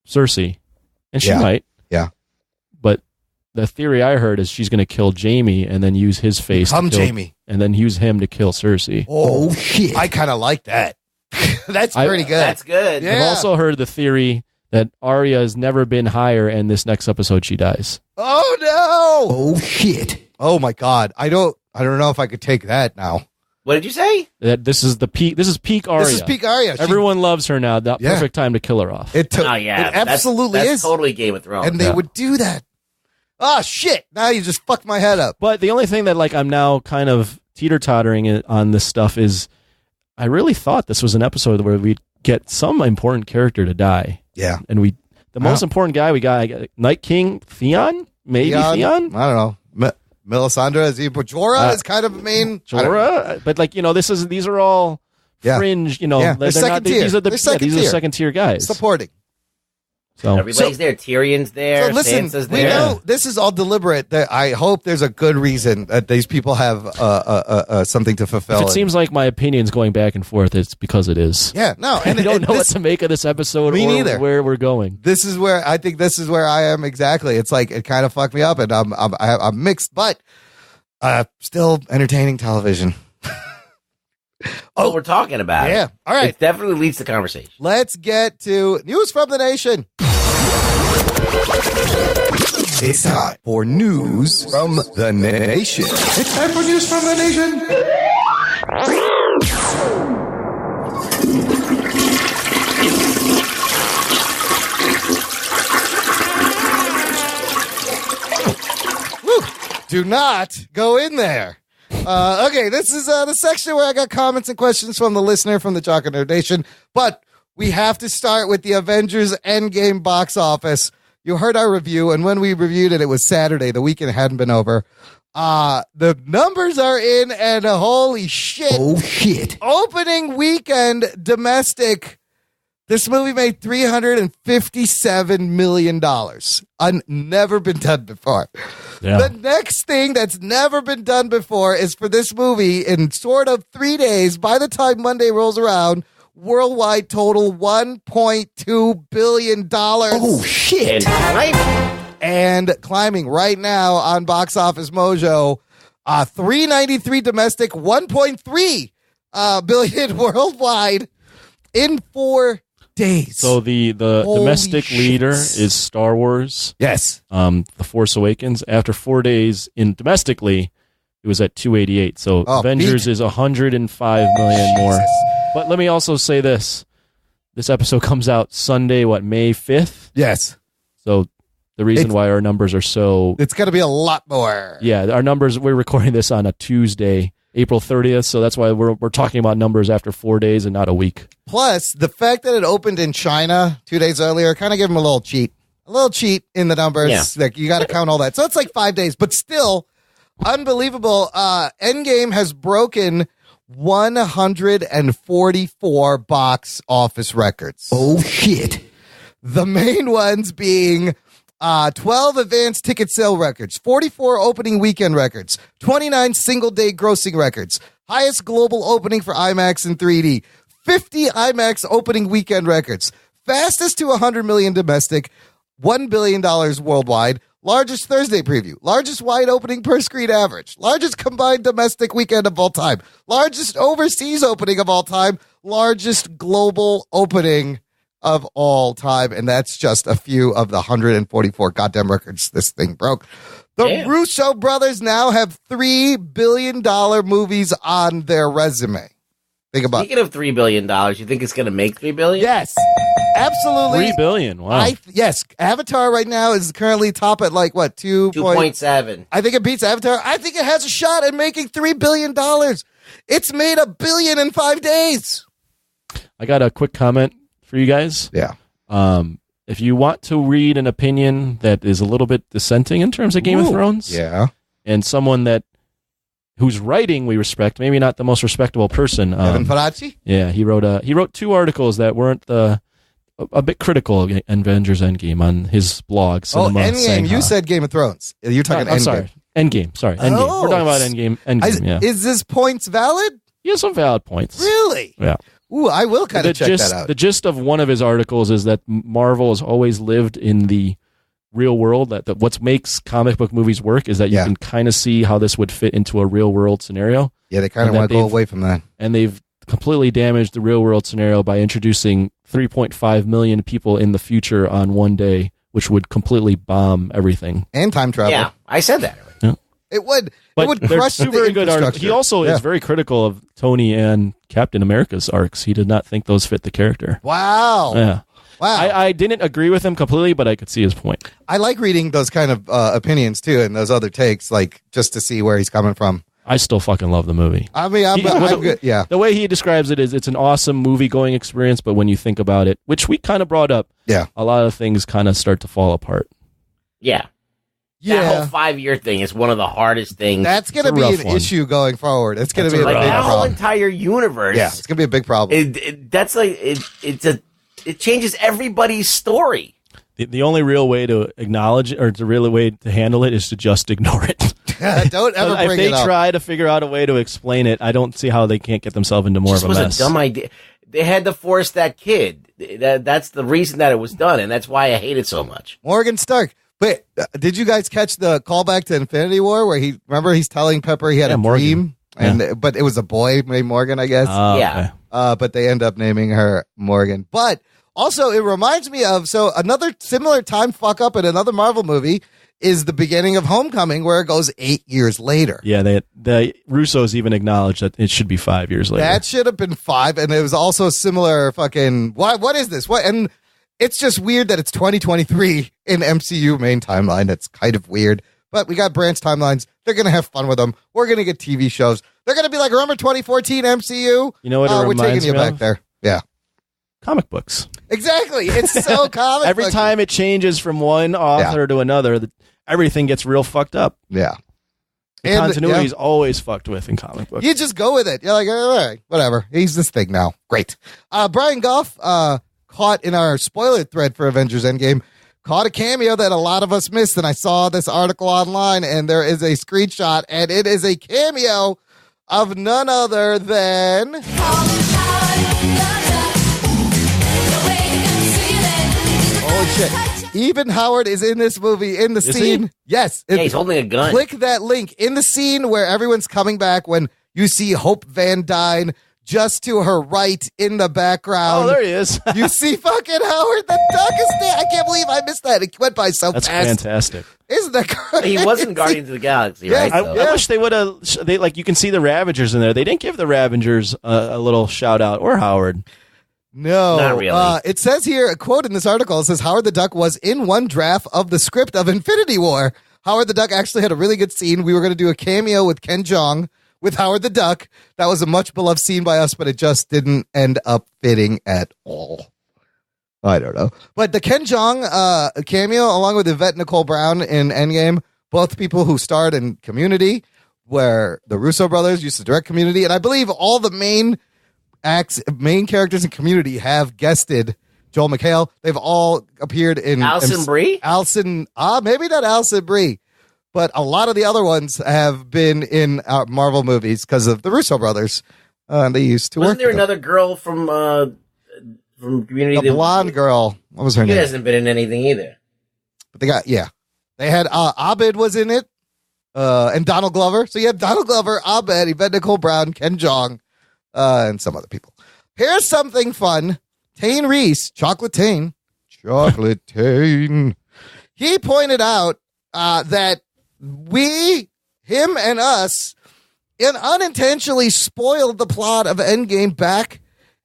Cersei. And she might. Yeah. But the theory I heard is she's going to kill Jaime and then use his face Become to kill, Jaime. and then use him to kill Cersei. Oh, shit. I kind of like that. That's pretty good. That's good. Yeah. I've also heard the theory that Arya has never been higher, and this next episode she dies. Oh, no. Oh, shit. Oh, my God. I don't know if I could take that now. What did you say? That this is peak Arya. This is peak Arya. Everyone loves her now. The perfect time to kill her off. It Oh yeah, it absolutely that's is. totally Game of Thrones. And they would do that. Oh, shit. Now you just fucked my head up. But the only thing that I'm now kind of teeter-tottering on this stuff is I really thought this was an episode where we'd get some important character to die. Yeah. And the most important guy we got, Night King Theon? Maybe Theon? I don't know. Melisandre Jorah is kind of a main. Jorah? But these are all fringe, They're second tier. These are They're second tier guys. Supporting. So everybody's there. Tyrion's there. So listen, Sansa's we there. know this is all deliberate. I hope there's a good reason that these people have something to fulfill. If it seems like my opinion's going back and forth, it's because it is. Yeah, no, and I don't know what to make of this episode Me or neither. where we're going. This is where I am exactly. It's like it kind of fucked me up, and I'm mixed, but still entertaining television. What we're talking about. Yeah. All right. It definitely leads to conversation. Let's get to news from the nation. It's time for news from the nation. It's time for news from the nation. Woo. Do not go in there. Okay, this is the section where I got comments and questions from the listener from the Jock and Nerd Nation, but we have to start with the Avengers Endgame box office. You heard our review, and when we reviewed it, it was Saturday. The weekend hadn't been over. The numbers are in, and holy shit. Oh, shit. Opening weekend domestic. This movie made $357 million. Never been done before. Yeah. The next thing that's never been done before is for this movie in sort of 3 days, by the time Monday rolls around, worldwide total $1.2 billion. Oh, shit. And climbing right now on Box Office Mojo, 393 domestic, 1.3 billion worldwide in 4 days. So the domestic leader is Star Wars. Yes. The Force Awakens. After 4 days in domestically, it was at 288. So Avengers is 105 million more. But let me also say this. This episode comes out Sunday, May 5th? Yes. So the reason why our numbers are so... It's going to be a lot more. Yeah, our numbers, we're recording this on a Tuesday, April 30th, so that's why we're talking about numbers after 4 days and not a week. Plus, the fact that it opened in China 2 days earlier kind of gave them a little cheat. A little cheat in the numbers. Yeah. Like, you got to count all that. So it's like 5 days, but still unbelievable. Endgame has broken 144 box office records. Oh, shit. The main ones being 12 advanced ticket sale records, 44 opening weekend records, 29 single-day grossing records, highest global opening for IMAX and 3D, 50 IMAX opening weekend records, fastest to 100 million domestic, $1 billion worldwide, largest Thursday preview, largest wide opening per screen average, largest combined domestic weekend of all time, largest overseas opening of all time, largest global opening of all time. And that's just a few of the 144 goddamn records this thing broke. The Russo brothers now have $3 billion movies on their resume. Think about Speaking of $3 billion, you think it's going to make $3 billion? Yes, absolutely. $3 billion. Wow. Yes, Avatar right now is currently top at 2.7. I think it beats Avatar. I think it has a shot at making $3 billion. It's made $1 billion in 5 days. I got a quick comment for you guys. Yeah. If you want to read an opinion that is a little bit dissenting in terms of Game of Thrones, yeah, and someone that whose writing we respect, maybe not the most respectable person. Evan Faraci? Yeah, he wrote 2 articles that weren't a bit critical of Avengers Endgame on his blog. Cinema Endgame. Sangha. You said Game of Thrones. You're talking Endgame. Sorry. Endgame. Sorry, Endgame. Oh. We're talking about Endgame. Yeah. Is this points valid? He has some valid points. Really? Yeah. Ooh, I will kind of check that out. The gist of one of his articles is that Marvel has always lived in the real world. That what makes comic book movies work is that you can kind of see how this would fit into a real world scenario. Yeah, they kind of want to go away from that. And they've completely damaged the real world scenario by introducing 3.5 million people in the future on one day, which would completely bomb everything. And time travel. Yeah, I said that. Yeah. It would. But it would they're crush two the very good articles. infrastructure. He also is very critical of Tony and Captain America's arcs. He did not think those fit the character. Wow. Yeah. Wow. I didn't agree with him completely, but I could see his point. I like reading those kind of opinions too, and those other takes, like just to see where he's coming from. I still fucking love the movie. I mean, I'm good. Yeah. The way he describes it is it's an awesome movie-going experience, but when you think about it, which we kind of brought up, a lot of things kind of start to fall apart. Yeah. That whole 5-year thing is one of the hardest things. That's going to be an issue going forward. It's going to be a big that whole problem. entire universe. Yeah, it's going to be a big problem. It changes everybody's story. The only real way to acknowledge or the real way to handle it is to just ignore it. Don't ever bring it up. If they try to figure out a way to explain it, I don't see how they can't get themselves into more of a mess. It was a dumb idea. They had to force that kid. That's the reason that it was done, and that's why I hate it so much. Morgan Stark. But did you guys catch the callback to Infinity War where he's telling Pepper he had a dream, but it was a boy named Morgan, I guess. Yeah. Okay. But they end up naming her Morgan. But also, it reminds me of another similar time fuck up in another Marvel movie is the beginning of Homecoming, where it goes 8 years later. Yeah, the Russos even acknowledged that it should be 5 years later. That should have been 5, and it was also similar fucking what is this? What? And it's just weird that it's 2023 in MCU main timeline. It's kind of weird. But we got branch timelines. They're going to have fun with them. We're going to get TV shows. They're going to be like, remember 2014 MCU? You know what it we're reminds taking you me back of? there. Yeah. Comic books. Exactly. It's so comic Every book. time it changes from one author to another, everything gets real fucked up. Yeah. The continuity is always fucked with in comic books. You just go with it. You're like, all right, whatever. He's this thing now. Great. Brian Goff, caught in our spoiler thread for Avengers Endgame, caught a cameo that a lot of us missed. And I saw this article online, and there is a screenshot, and it is a cameo of none other than... Holy shit. Even Howard is in this movie, in the scene. Yes. Yeah, he's holding a gun. Click that link in the scene where everyone's coming back when you see Hope Van Dyne just to her right in the background. Oh, there he is. You see fucking Howard the Duck is there. I can't believe I missed that. It went by so That's fast. fantastic. Isn't that great? He was in Guardians of the Galaxy, Yeah, right? I wish they would have. You can see the Ravengers in there. They didn't give the Ravengers a little shout out or Howard. No, Not really. It says here, a quote in this article, it says Howard the Duck was in one draft of the script of Infinity War. Howard the Duck actually had a really good scene. We were going to do a cameo with Ken Jeong with Howard the Duck. That was a much beloved scene by us, but it just didn't end up fitting at all. I don't know. But the Ken Jeong cameo, along with Yvette Nicole Brown in Endgame, both people who starred in Community, where the Russo brothers used to direct Community, and I believe all the main characters in Community have guested Joel McHale. They've all appeared in Alison Brie? Maybe not Alison Brie, but a lot of the other ones have been in Marvel movies because of the Russo brothers. They used to Wasn't work there with them. another girl from Community? The blonde girl. What was her She name? hasn't been in anything either. But they had Abed was in it, and Donald Glover. So you have Donald Glover, Abed, Yvette Nicole Brown, Ken Jeong, and some other people. Here's something fun. Tane Reese, Chocolate Tane, he pointed out that him and us, unintentionally spoiled the plot of Endgame back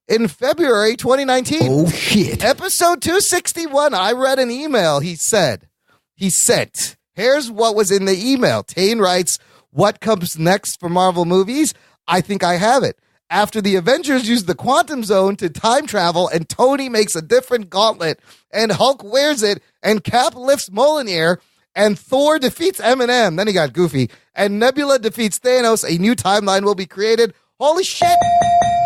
in February 2019. Oh, shit. Episode 261, I read an email he sent. Here's what was in the email. Tane writes, what comes next for Marvel movies? I think I have it. After the Avengers use the quantum zone to time travel and Tony makes a different gauntlet and Hulk wears it and Cap lifts Mjolnir And Thor defeats Eminem. Then he got goofy. And Nebula defeats Thanos. A new timeline will be created. Holy shit.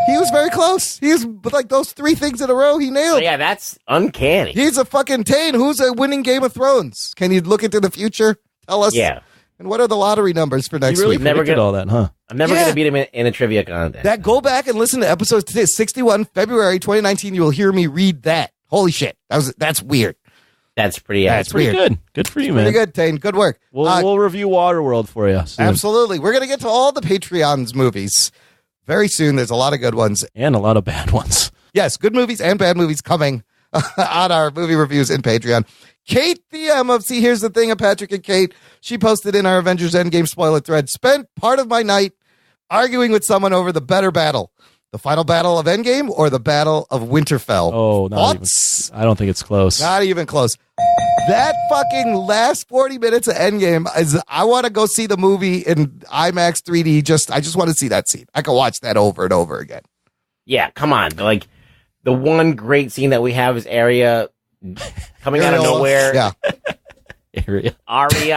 He was very close. He's like those 3 things in a row he nailed. Yeah, that's uncanny. He's a fucking Tane. Who's winning Game of Thrones? Can you look into the future? Tell us. Yeah. And what are the lottery numbers for next week? Never get all that, huh? I'm never going to beat him in a trivia contest. That go back and listen to episode 61, February 2019. You will hear me read that. Holy shit. That's weird. That's pretty That's pretty good. Good for you, man. Pretty good, Tane. Good work. We'll review Waterworld for you soon. Absolutely. We're going to get to all the Patreon's movies very soon. There's a lot of good ones. And a lot of bad ones. Yes, good movies and bad movies coming on our movie reviews in Patreon. Kate, the M of See, Here's the Thing of Patrick and Kate. She posted in our Avengers Endgame spoiler thread, spent part of my night arguing with someone over the better battle. The final battle of Endgame or the battle of Winterfell? Oh, Thoughts? I don't think it's close. Not even close. That fucking last 40 minutes of Endgame is, I want to go see the movie in IMAX 3D. I just want to see that scene. I can watch that over and over again. Yeah, come on. Like, the one great scene that we have is Arya coming out of nowhere. Yeah. Arya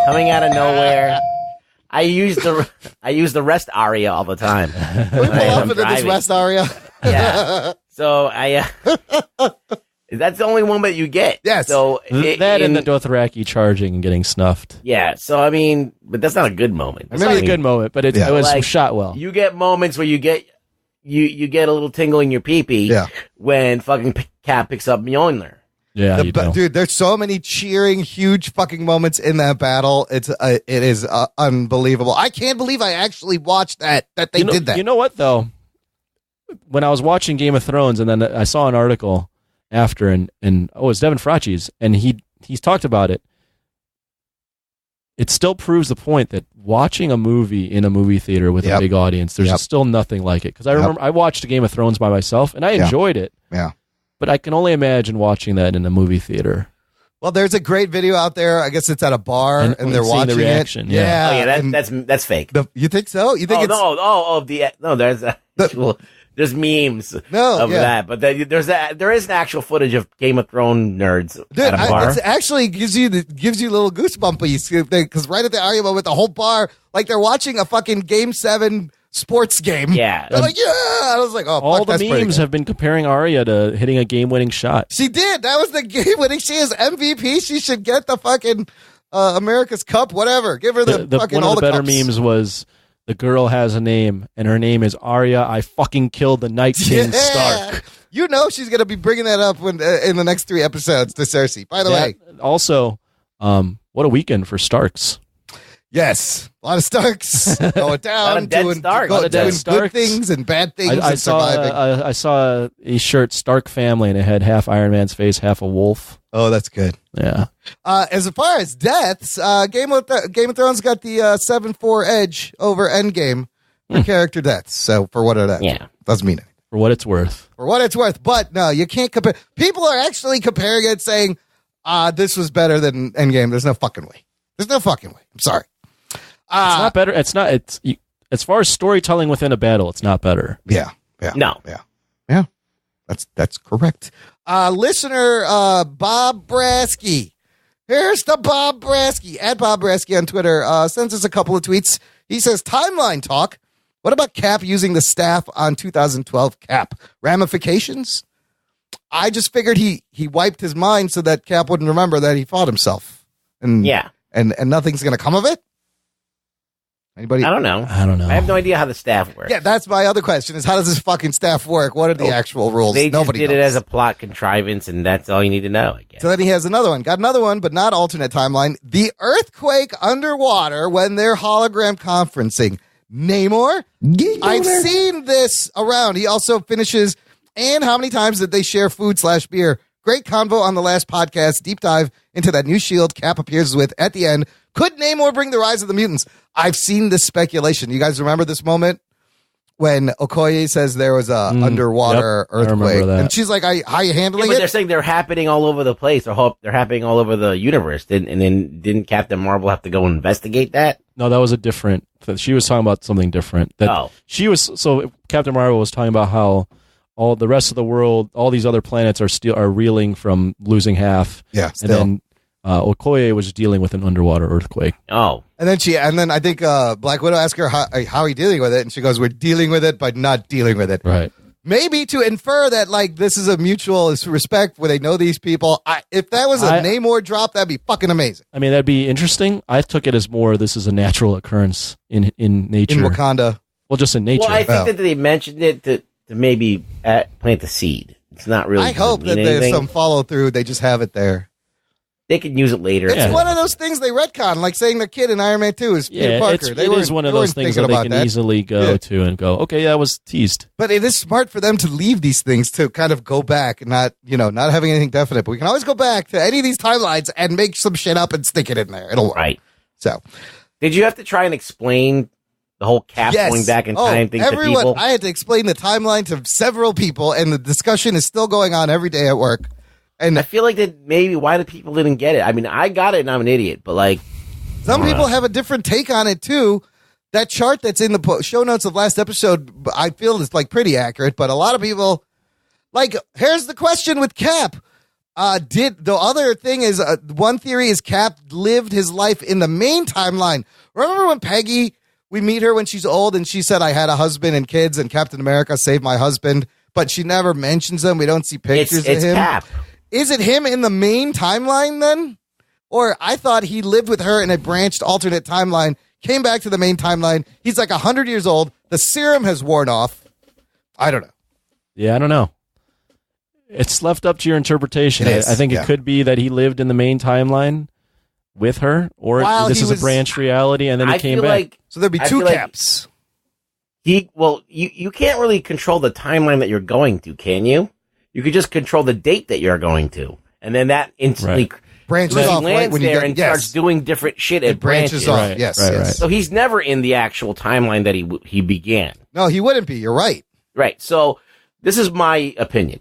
coming out of nowhere. I use the rest Aria all the time. Can we pull up into this rest Aria? Yeah. So that's the only moment you get. Yes. So and the Dothraki charging and getting snuffed. Yeah. So I mean, but that's not a good moment. It's not a good moment, but it was like, shot well. You get moments where you get a little tingle in your pee-pee when fucking Cap picks up Mjolnir. Yeah, dude, there's so many cheering, huge fucking moments in that battle. It is unbelievable. I can't believe I actually watched that they did that. You know what, though? When I was watching Game of Thrones, and then I saw an article after, and it's Devin Fracci's, and he's talked about it. It still proves the point that watching a movie in a movie theater with a big audience, there's still nothing like it. Because I remember I watched Game of Thrones by myself, and I enjoyed it. Yeah. But I can only imagine watching that in a movie theater. Well, there's a great video out there. I guess it's at a bar, and they're watching the reaction, it. Yeah. Oh yeah, that's fake. You think so? You think there's memes of that, but there is an actual footage of Game of Thrones nerds at a bar. It actually gives you little goosebumpies because right at the Arya moment, the whole bar like they're watching a fucking Game 7 sports game. Yeah. They're like, yeah. I was like, oh, all fuck, the memes have been comparing Arya to hitting a game-winning shot. She did. That was the game-winning. She is MVP. She should get the fucking America's Cup, whatever. Give her the fucking one all of the the better cups. memes was the girl has a name, and her name is Arya. I fucking killed the Night King Stark. You know she's going to be bringing that up when in the next 3 episodes to Cersei. By the way. Also, what a weekend for Starks. Yes, a lot of Starks going down, doing good things and bad things. I saw a shirt, Stark Family, and it had half Iron Man's face, half a wolf. Oh, that's good. Yeah. As far as deaths, Game of Thrones got the 7-4 edge over Endgame for character deaths. So for what are that? Yeah, doesn't mean anything. For what it's worth. For what it's worth. But no, you can't compare. People are actually comparing it, saying, this was better than Endgame. There's no fucking way. There's no fucking way. I'm sorry. It's not better. It's not. As far as storytelling within a battle, it's not better. Yeah. No. Yeah. That's correct. Listener Bob Brasky. Here's the Bob Brasky at Bob Brasky on Twitter. Sends us a couple of tweets. He says, timeline talk. What about Cap using the staff on 2012 Cap? Ramifications? I just figured he wiped his mind so that Cap wouldn't remember that he fought himself. And nothing's going to come of it? Anybody? I don't know. I have no idea how the staff works. Yeah, that's my other question is how does this fucking staff work? What are the actual rules? They Nobody just did knows. it as a plot contrivance, and that's all you need to know, I guess. So then he has another one. Got another one, but not alternate timeline. The earthquake underwater when they're hologram conferencing. Namor? I've seen this around. He also finishes, and how many times did they share food/beer? Great convo on the last podcast. Deep dive into that new shield Cap appears with at the end. Could Namor bring the rise of the mutants? I've seen this speculation. You guys remember this moment when Okoye says there was a underwater earthquake? And she's like, how are you handling but it? they're saying they're happening all over the place. Or they're happening all over the universe. Didn't Captain Marvel have to go investigate that? No, that was a different. She was talking about something different. So Captain Marvel was talking about how all the rest of the world, all these other planets are reeling from losing half. Yeah, and then Okoye was dealing with an underwater earthquake. Oh. And then I think Black Widow asked her how are you dealing with it, and she goes, "We're dealing with it by not dealing with it." Right. Maybe to infer that like this is a mutual respect where they know these people. If that was a Namor drop, that'd be fucking amazing. I mean, that'd be interesting. I took it as more this is a natural occurrence in nature. In Wakanda. Well, just in nature. Well, I think that they mentioned it to maybe plant the seed. It's not really. I hope that there's some follow through. They just have it there. They could use it later. It's one of those things they retcon, like saying the kid in Iron Man 2 is Peter Parker. It is one of those things that they can easily go to and go, okay, that was teased. But it is smart for them to leave these things to kind of go back, not having anything definite. But we can always go back to any of these timelines and make some shit up and stick it in there. It'll work. Right. So, did you have to try and explain the whole Cap going back in time thing to people? I had to explain the timeline to several people, and the discussion is still going on every day at work. And I feel like that maybe why the people didn't get it. I mean, I got it and I'm an idiot, but like some people have a different take on it too. That chart that's in the show notes of last episode, I feel is like pretty accurate, but a lot of people like, here's the question with Cap. The other thing is one theory is Cap lived his life in the main timeline. Remember when Peggy, we meet her when she's old and she said, I had a husband and kids and Captain America saved my husband, but she never mentions them. We don't see pictures of him. Cap. Is it him in the main timeline then? Or I thought he lived with her in a branched alternate timeline, came back to the main timeline. He's like 100 years old. The serum has worn off. I don't know. Yeah, I don't know. It's left up to your interpretation. I think it could be that he lived in the main timeline with her, or this is a branched reality, and then he came back. So there'd be two Caps. You can't really control the timeline that you're going to, can you? You could just control the date that you're going to, and then that instantly branches off. Lands when there and starts doing different shit. It branches off. Right, yes. So he's never in the actual timeline that he began. No, he wouldn't be. You're right. Right. So this is my opinion.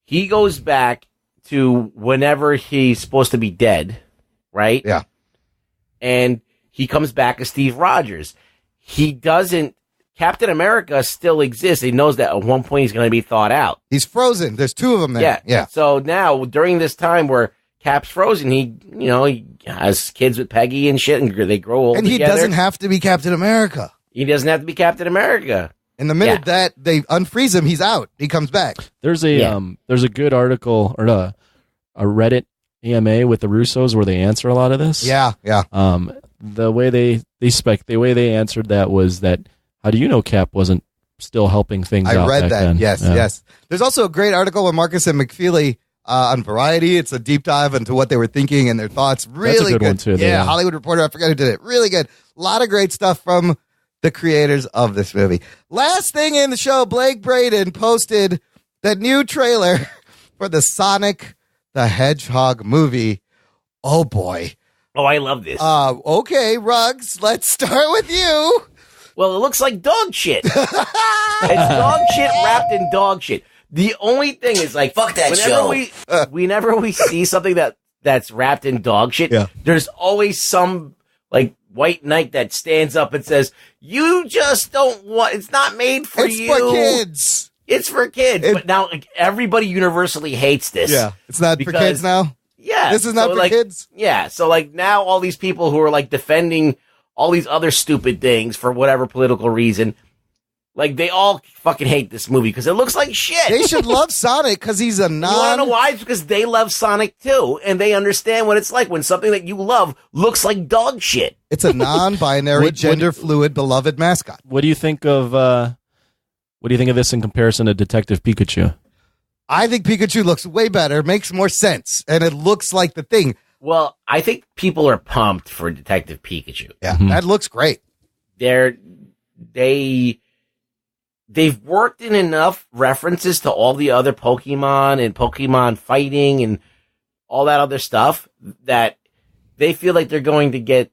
He goes back to whenever he's supposed to be dead, right? Yeah. And he comes back as Steve Rogers. He doesn't. Captain America still exists. He knows that at one point he's going to be thawed out. He's frozen. There's two of them there. Yeah. So now, during this time where Cap's frozen, he has kids with Peggy and shit, and they grow old and he together. Doesn't have to be Captain America. He doesn't have to be Captain America. In the minute that they unfreeze him, he's out. He comes back. There's a good article or a Reddit AMA with the Russos where they answer a lot of this. Yeah. The way they answered that was that, how do you know Cap wasn't still helping things out? I read back that. then? Yes. There's also a great article with Marcus and McFeely on Variety. It's a deep dive into what they were thinking and their thoughts. Really That's a good one too. Yeah, Hollywood Reporter. I forgot who did it. Really good. A lot of great stuff from the creators of this movie. Last thing in the show, Blake Braden posted the new trailer for the Sonic the Hedgehog movie. Oh boy. Oh, I love this. Okay, Ruggs, let's start with you. Well, it looks like dog shit. It's dog shit wrapped in dog shit. The only thing is, like, fuck that show. Whenever we see something that's wrapped in dog shit, there's always some like white knight that stands up and says, "You just don't want. It's not made for you. It's for kids. It's for kids." But now, like, everybody universally hates this. Yeah, it's not for kids now. Yeah, this is not for kids. Yeah, so like now, all these people who are like defending all these other stupid things for whatever political reason, like they all fucking hate this movie because it looks like shit. They should love Sonic because he's a non. You want to know why? It's because they love Sonic too, and they understand what it's like when something that you love looks like dog shit. It's a non-binary, gender-fluid, beloved mascot. What do you think of? What do you think of this in comparison to Detective Pikachu? I think Pikachu looks way better, makes more sense, and it looks like the thing. Well, I think people are pumped for Detective Pikachu. Yeah, that looks great. They've worked in enough references to all the other Pokemon and Pokemon fighting and all that other stuff that they feel like they're going to get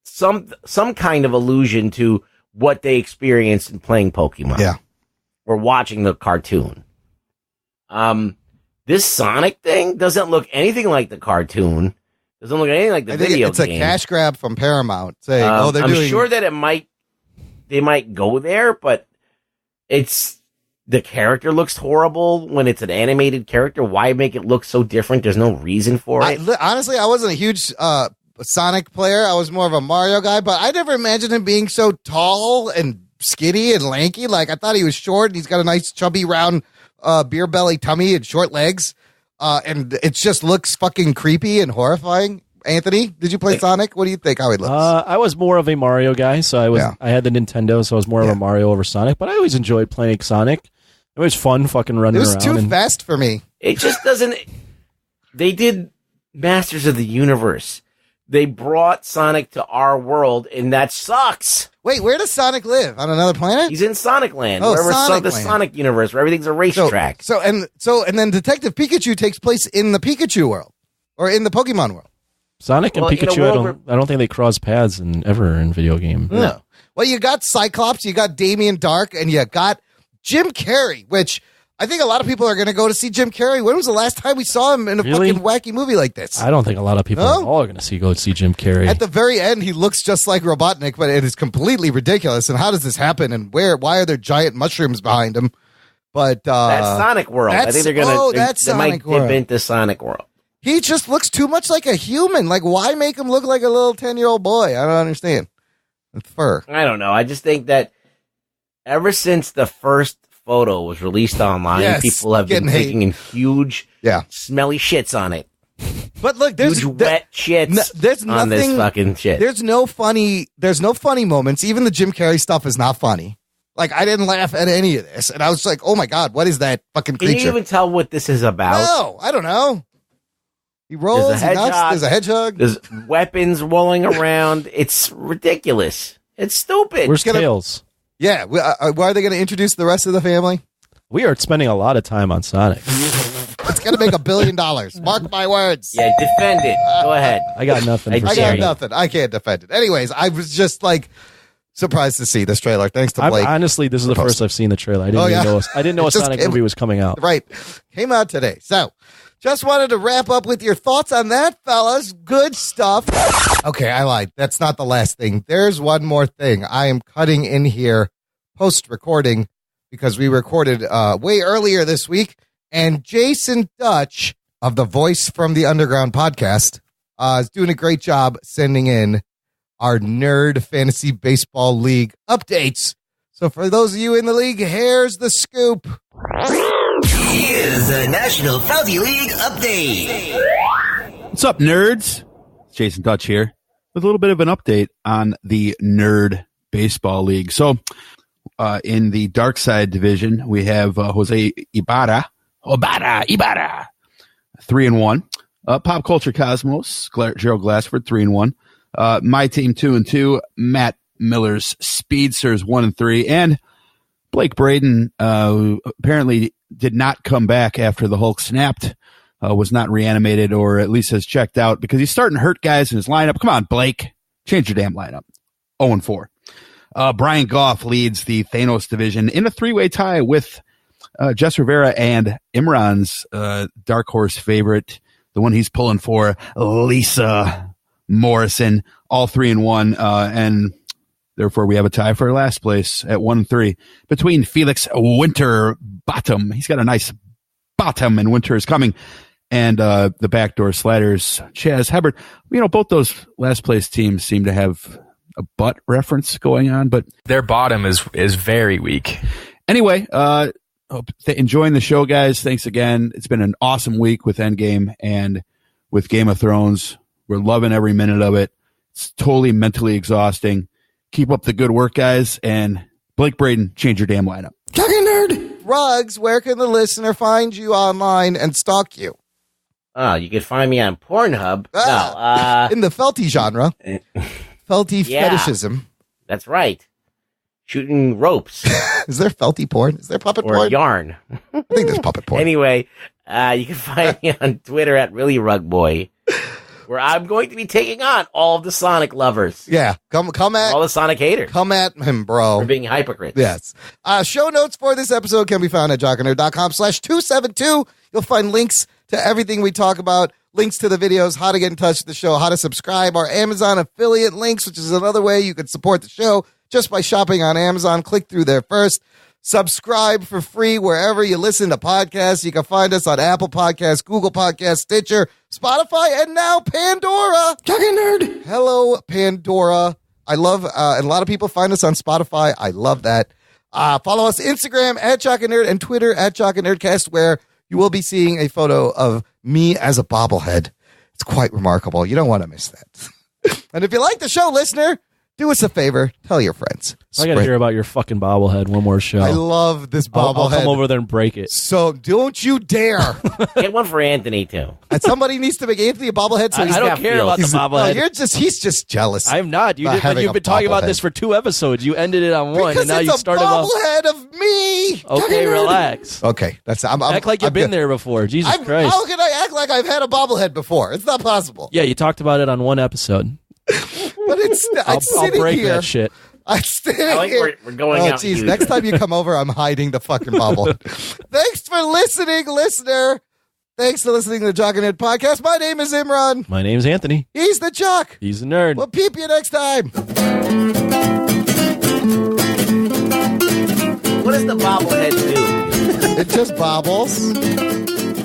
some kind of allusion to what they experienced in playing Pokemon. Yeah. Or watching the cartoon. This Sonic thing doesn't look anything like the cartoon. Doesn't look anything like the video game. It's a cash grab from Paramount saying, I'm sure that they might go there, but the character looks horrible when it's an animated character. Why make it look so different? There's no reason for it. Honestly, I wasn't a huge Sonic player. I was more of a Mario guy, but I never imagined him being so tall and skinny and lanky. Like, I thought he was short, and he's got a nice chubby round beer belly tummy and short legs. And it just looks fucking creepy and horrifying. Anthony, did you play Sonic? What do you think how he looks? I was more of a Mario guy, so I had the Nintendo, so I was more of a Mario over Sonic, but I always enjoyed playing Sonic. It was fun fucking running around. It was too fast for me. It just doesn't... They did Masters of the Universe. They brought Sonic to our world, and that sucks. Wait, where does Sonic live? On another planet? He's in Sonic Land. Oh, wherever Sonic the Land. Sonic universe, where everything's a racetrack. And then Detective Pikachu takes place in the Pikachu world, or in the Pokemon world. Sonic and Pikachu, I don't think they cross paths ever in video game. No. Well, you got Cyclops, you got Damien Dark, and you got Jim Carrey, which I think a lot of people are going to go to see Jim Carrey. When was the last time we saw him in a fucking wacky movie like this? I don't think a lot of people at all are going to go see Jim Carrey. At the very end, he looks just like Robotnik, but it is completely ridiculous. And how does this happen? And why are there giant mushrooms behind him? But that's Sonic World. I think they're going to they might dip into Sonic World. He just looks too much like a human. Like, why make him look like a little 10-year-old boy? I don't understand. With fur. I don't know. I just think that ever since the first photo was released online, people have been taking in huge, smelly shits on it. But look, there's huge wet shits there's nothing, on this fucking shit. There's no funny moments. Even the Jim Carrey stuff is not funny. Like, I didn't laugh at any of this. And I was like, oh my God, what is that fucking creature? Can you even tell what this is about? No, I don't know. He rolls, there's a hedgehog. There's weapons rolling around. It's ridiculous. It's stupid. Where's Tails? Yeah, why are they going to introduce the rest of the family? We are spending a lot of time on Sonic. It's going to make $1 billion. Mark my words. Yeah, defend it. Go ahead. I got nothing. I got nothing. I can't defend it. Anyways, I was just like surprised to see this trailer. Thanks to Blake. Honestly, this is the first I've seen the trailer. I didn't know a Sonic movie was coming out. Right. Came out today. So just wanted to wrap up with your thoughts on that, fellas. Good stuff. Okay, I lied. That's not the last thing. There's one more thing. I am cutting in here post-recording because we recorded way earlier this week. And Jason Dutch of the Voice from the Underground podcast is doing a great job sending in our Nerd Fantasy Baseball League updates. So for those of you in the league, here's the scoop. Here's the National Fantasy League update. What's up, nerds? It's Jason Dutch here with a little bit of an update on the Nerd Baseball League. So, in the Dark Side division, we have Jose Ibarra, 3-1. Pop Culture Cosmos, Gerald Glassford, 3-1. My Team 2-2. Matt Miller's Speedsters 1-3, and Blake Braden apparently did not come back after the Hulk snapped, was not reanimated, or at least has checked out because he's starting to hurt guys in his lineup. Come on, Blake, change your damn lineup. 0-4. Brian Goff leads the Thanos division in a 3-way tie with Jess Rivera and Imran's dark horse favorite, the one he's pulling for, Lisa Morrison, all 3-1, and therefore we have a tie for last place at 1-3 between Felix Winterbottom. He's got a nice bottom, and Winter is coming, and the backdoor sliders, Chaz Hebert. You know, both those last place teams seem to have a butt reference going on, but their bottom is very weak. Anyway, enjoying the show, guys. Thanks again. It's been an awesome week with Endgame and with Game of Thrones. We're loving every minute of it. It's totally mentally exhausting. Keep up the good work, guys. And Blake Braden, change your damn lineup. Talking Nerd. Ruggs, where can the listener find you online and stalk you? You can find me on Pornhub. In the Felty genre. Felty fetishism. That's right. Shooting ropes. Is there Felty porn? Is there puppet porn? Or yarn. I think there's puppet porn. Anyway, you can find me on Twitter at ReallyRugBoy, where I'm going to be taking on all of the Sonic lovers. Yeah, come at all the Sonic haters. Come at him, bro. For being hypocrites. Yes. Show notes for this episode can be found at jockandnerd.com/272. You'll find links to everything we talk about, links to the videos, how to get in touch with the show, how to subscribe, our Amazon affiliate links, which is another way you can support the show just by shopping on Amazon. Click through there first. Subscribe for free wherever you listen to podcasts. You can find us on Apple Podcasts, Google Podcasts, Stitcher, Spotify, and now Pandora. Talking Nerd. Hello, Pandora. I love, and a lot of people find us on Spotify. I love that. Follow us Instagram at Jock and Nerd and Twitter at Jock and Nerdcast, where you will be seeing a photo of me as a bobblehead. It's quite remarkable. You don't want to miss that. And if you like the show, listener, do us a favor. Tell your friends. I got to hear about your fucking bobblehead one more show. I love this bobblehead. I'll come over there and break it. So don't you dare. Get one for Anthony, too. And somebody needs to make Anthony a bobblehead. So I don't care about the bobblehead. No, he's just jealous. I'm not. You've been talking about this for 2 episodes. You ended it on one, because and now you started off. Bobblehead of me. Okay, relax. Okay, act like you've been there before. Jesus Christ. How can I act like I've had a bobblehead before? It's not possible. Yeah, you talked about it on one episode. But I'll break here. That shit. I'm standing here. We're going out. Geez, next time you come over, I'm hiding the fucking bobble. Thanks for listening, listener. Thanks for listening to the Jock and Nerd podcast. My name is Imran. My name's Anthony. He's the Jock. He's the Nerd. We'll peep you next time. What does the bobblehead do? It just bobbles.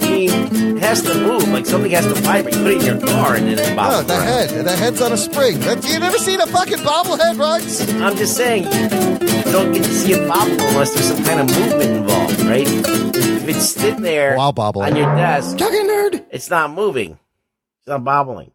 It has to move, like something has to vibrate. You put it in your car and then it bobbles. No, the head's on a spring. You never seen a fucking bobblehead, Rugs? I'm just saying, you don't get to see it bobble unless there's some kind of movement involved, right? If it's sitting there on your desk, Talking Nerd. it's not moving. It's not bobbling.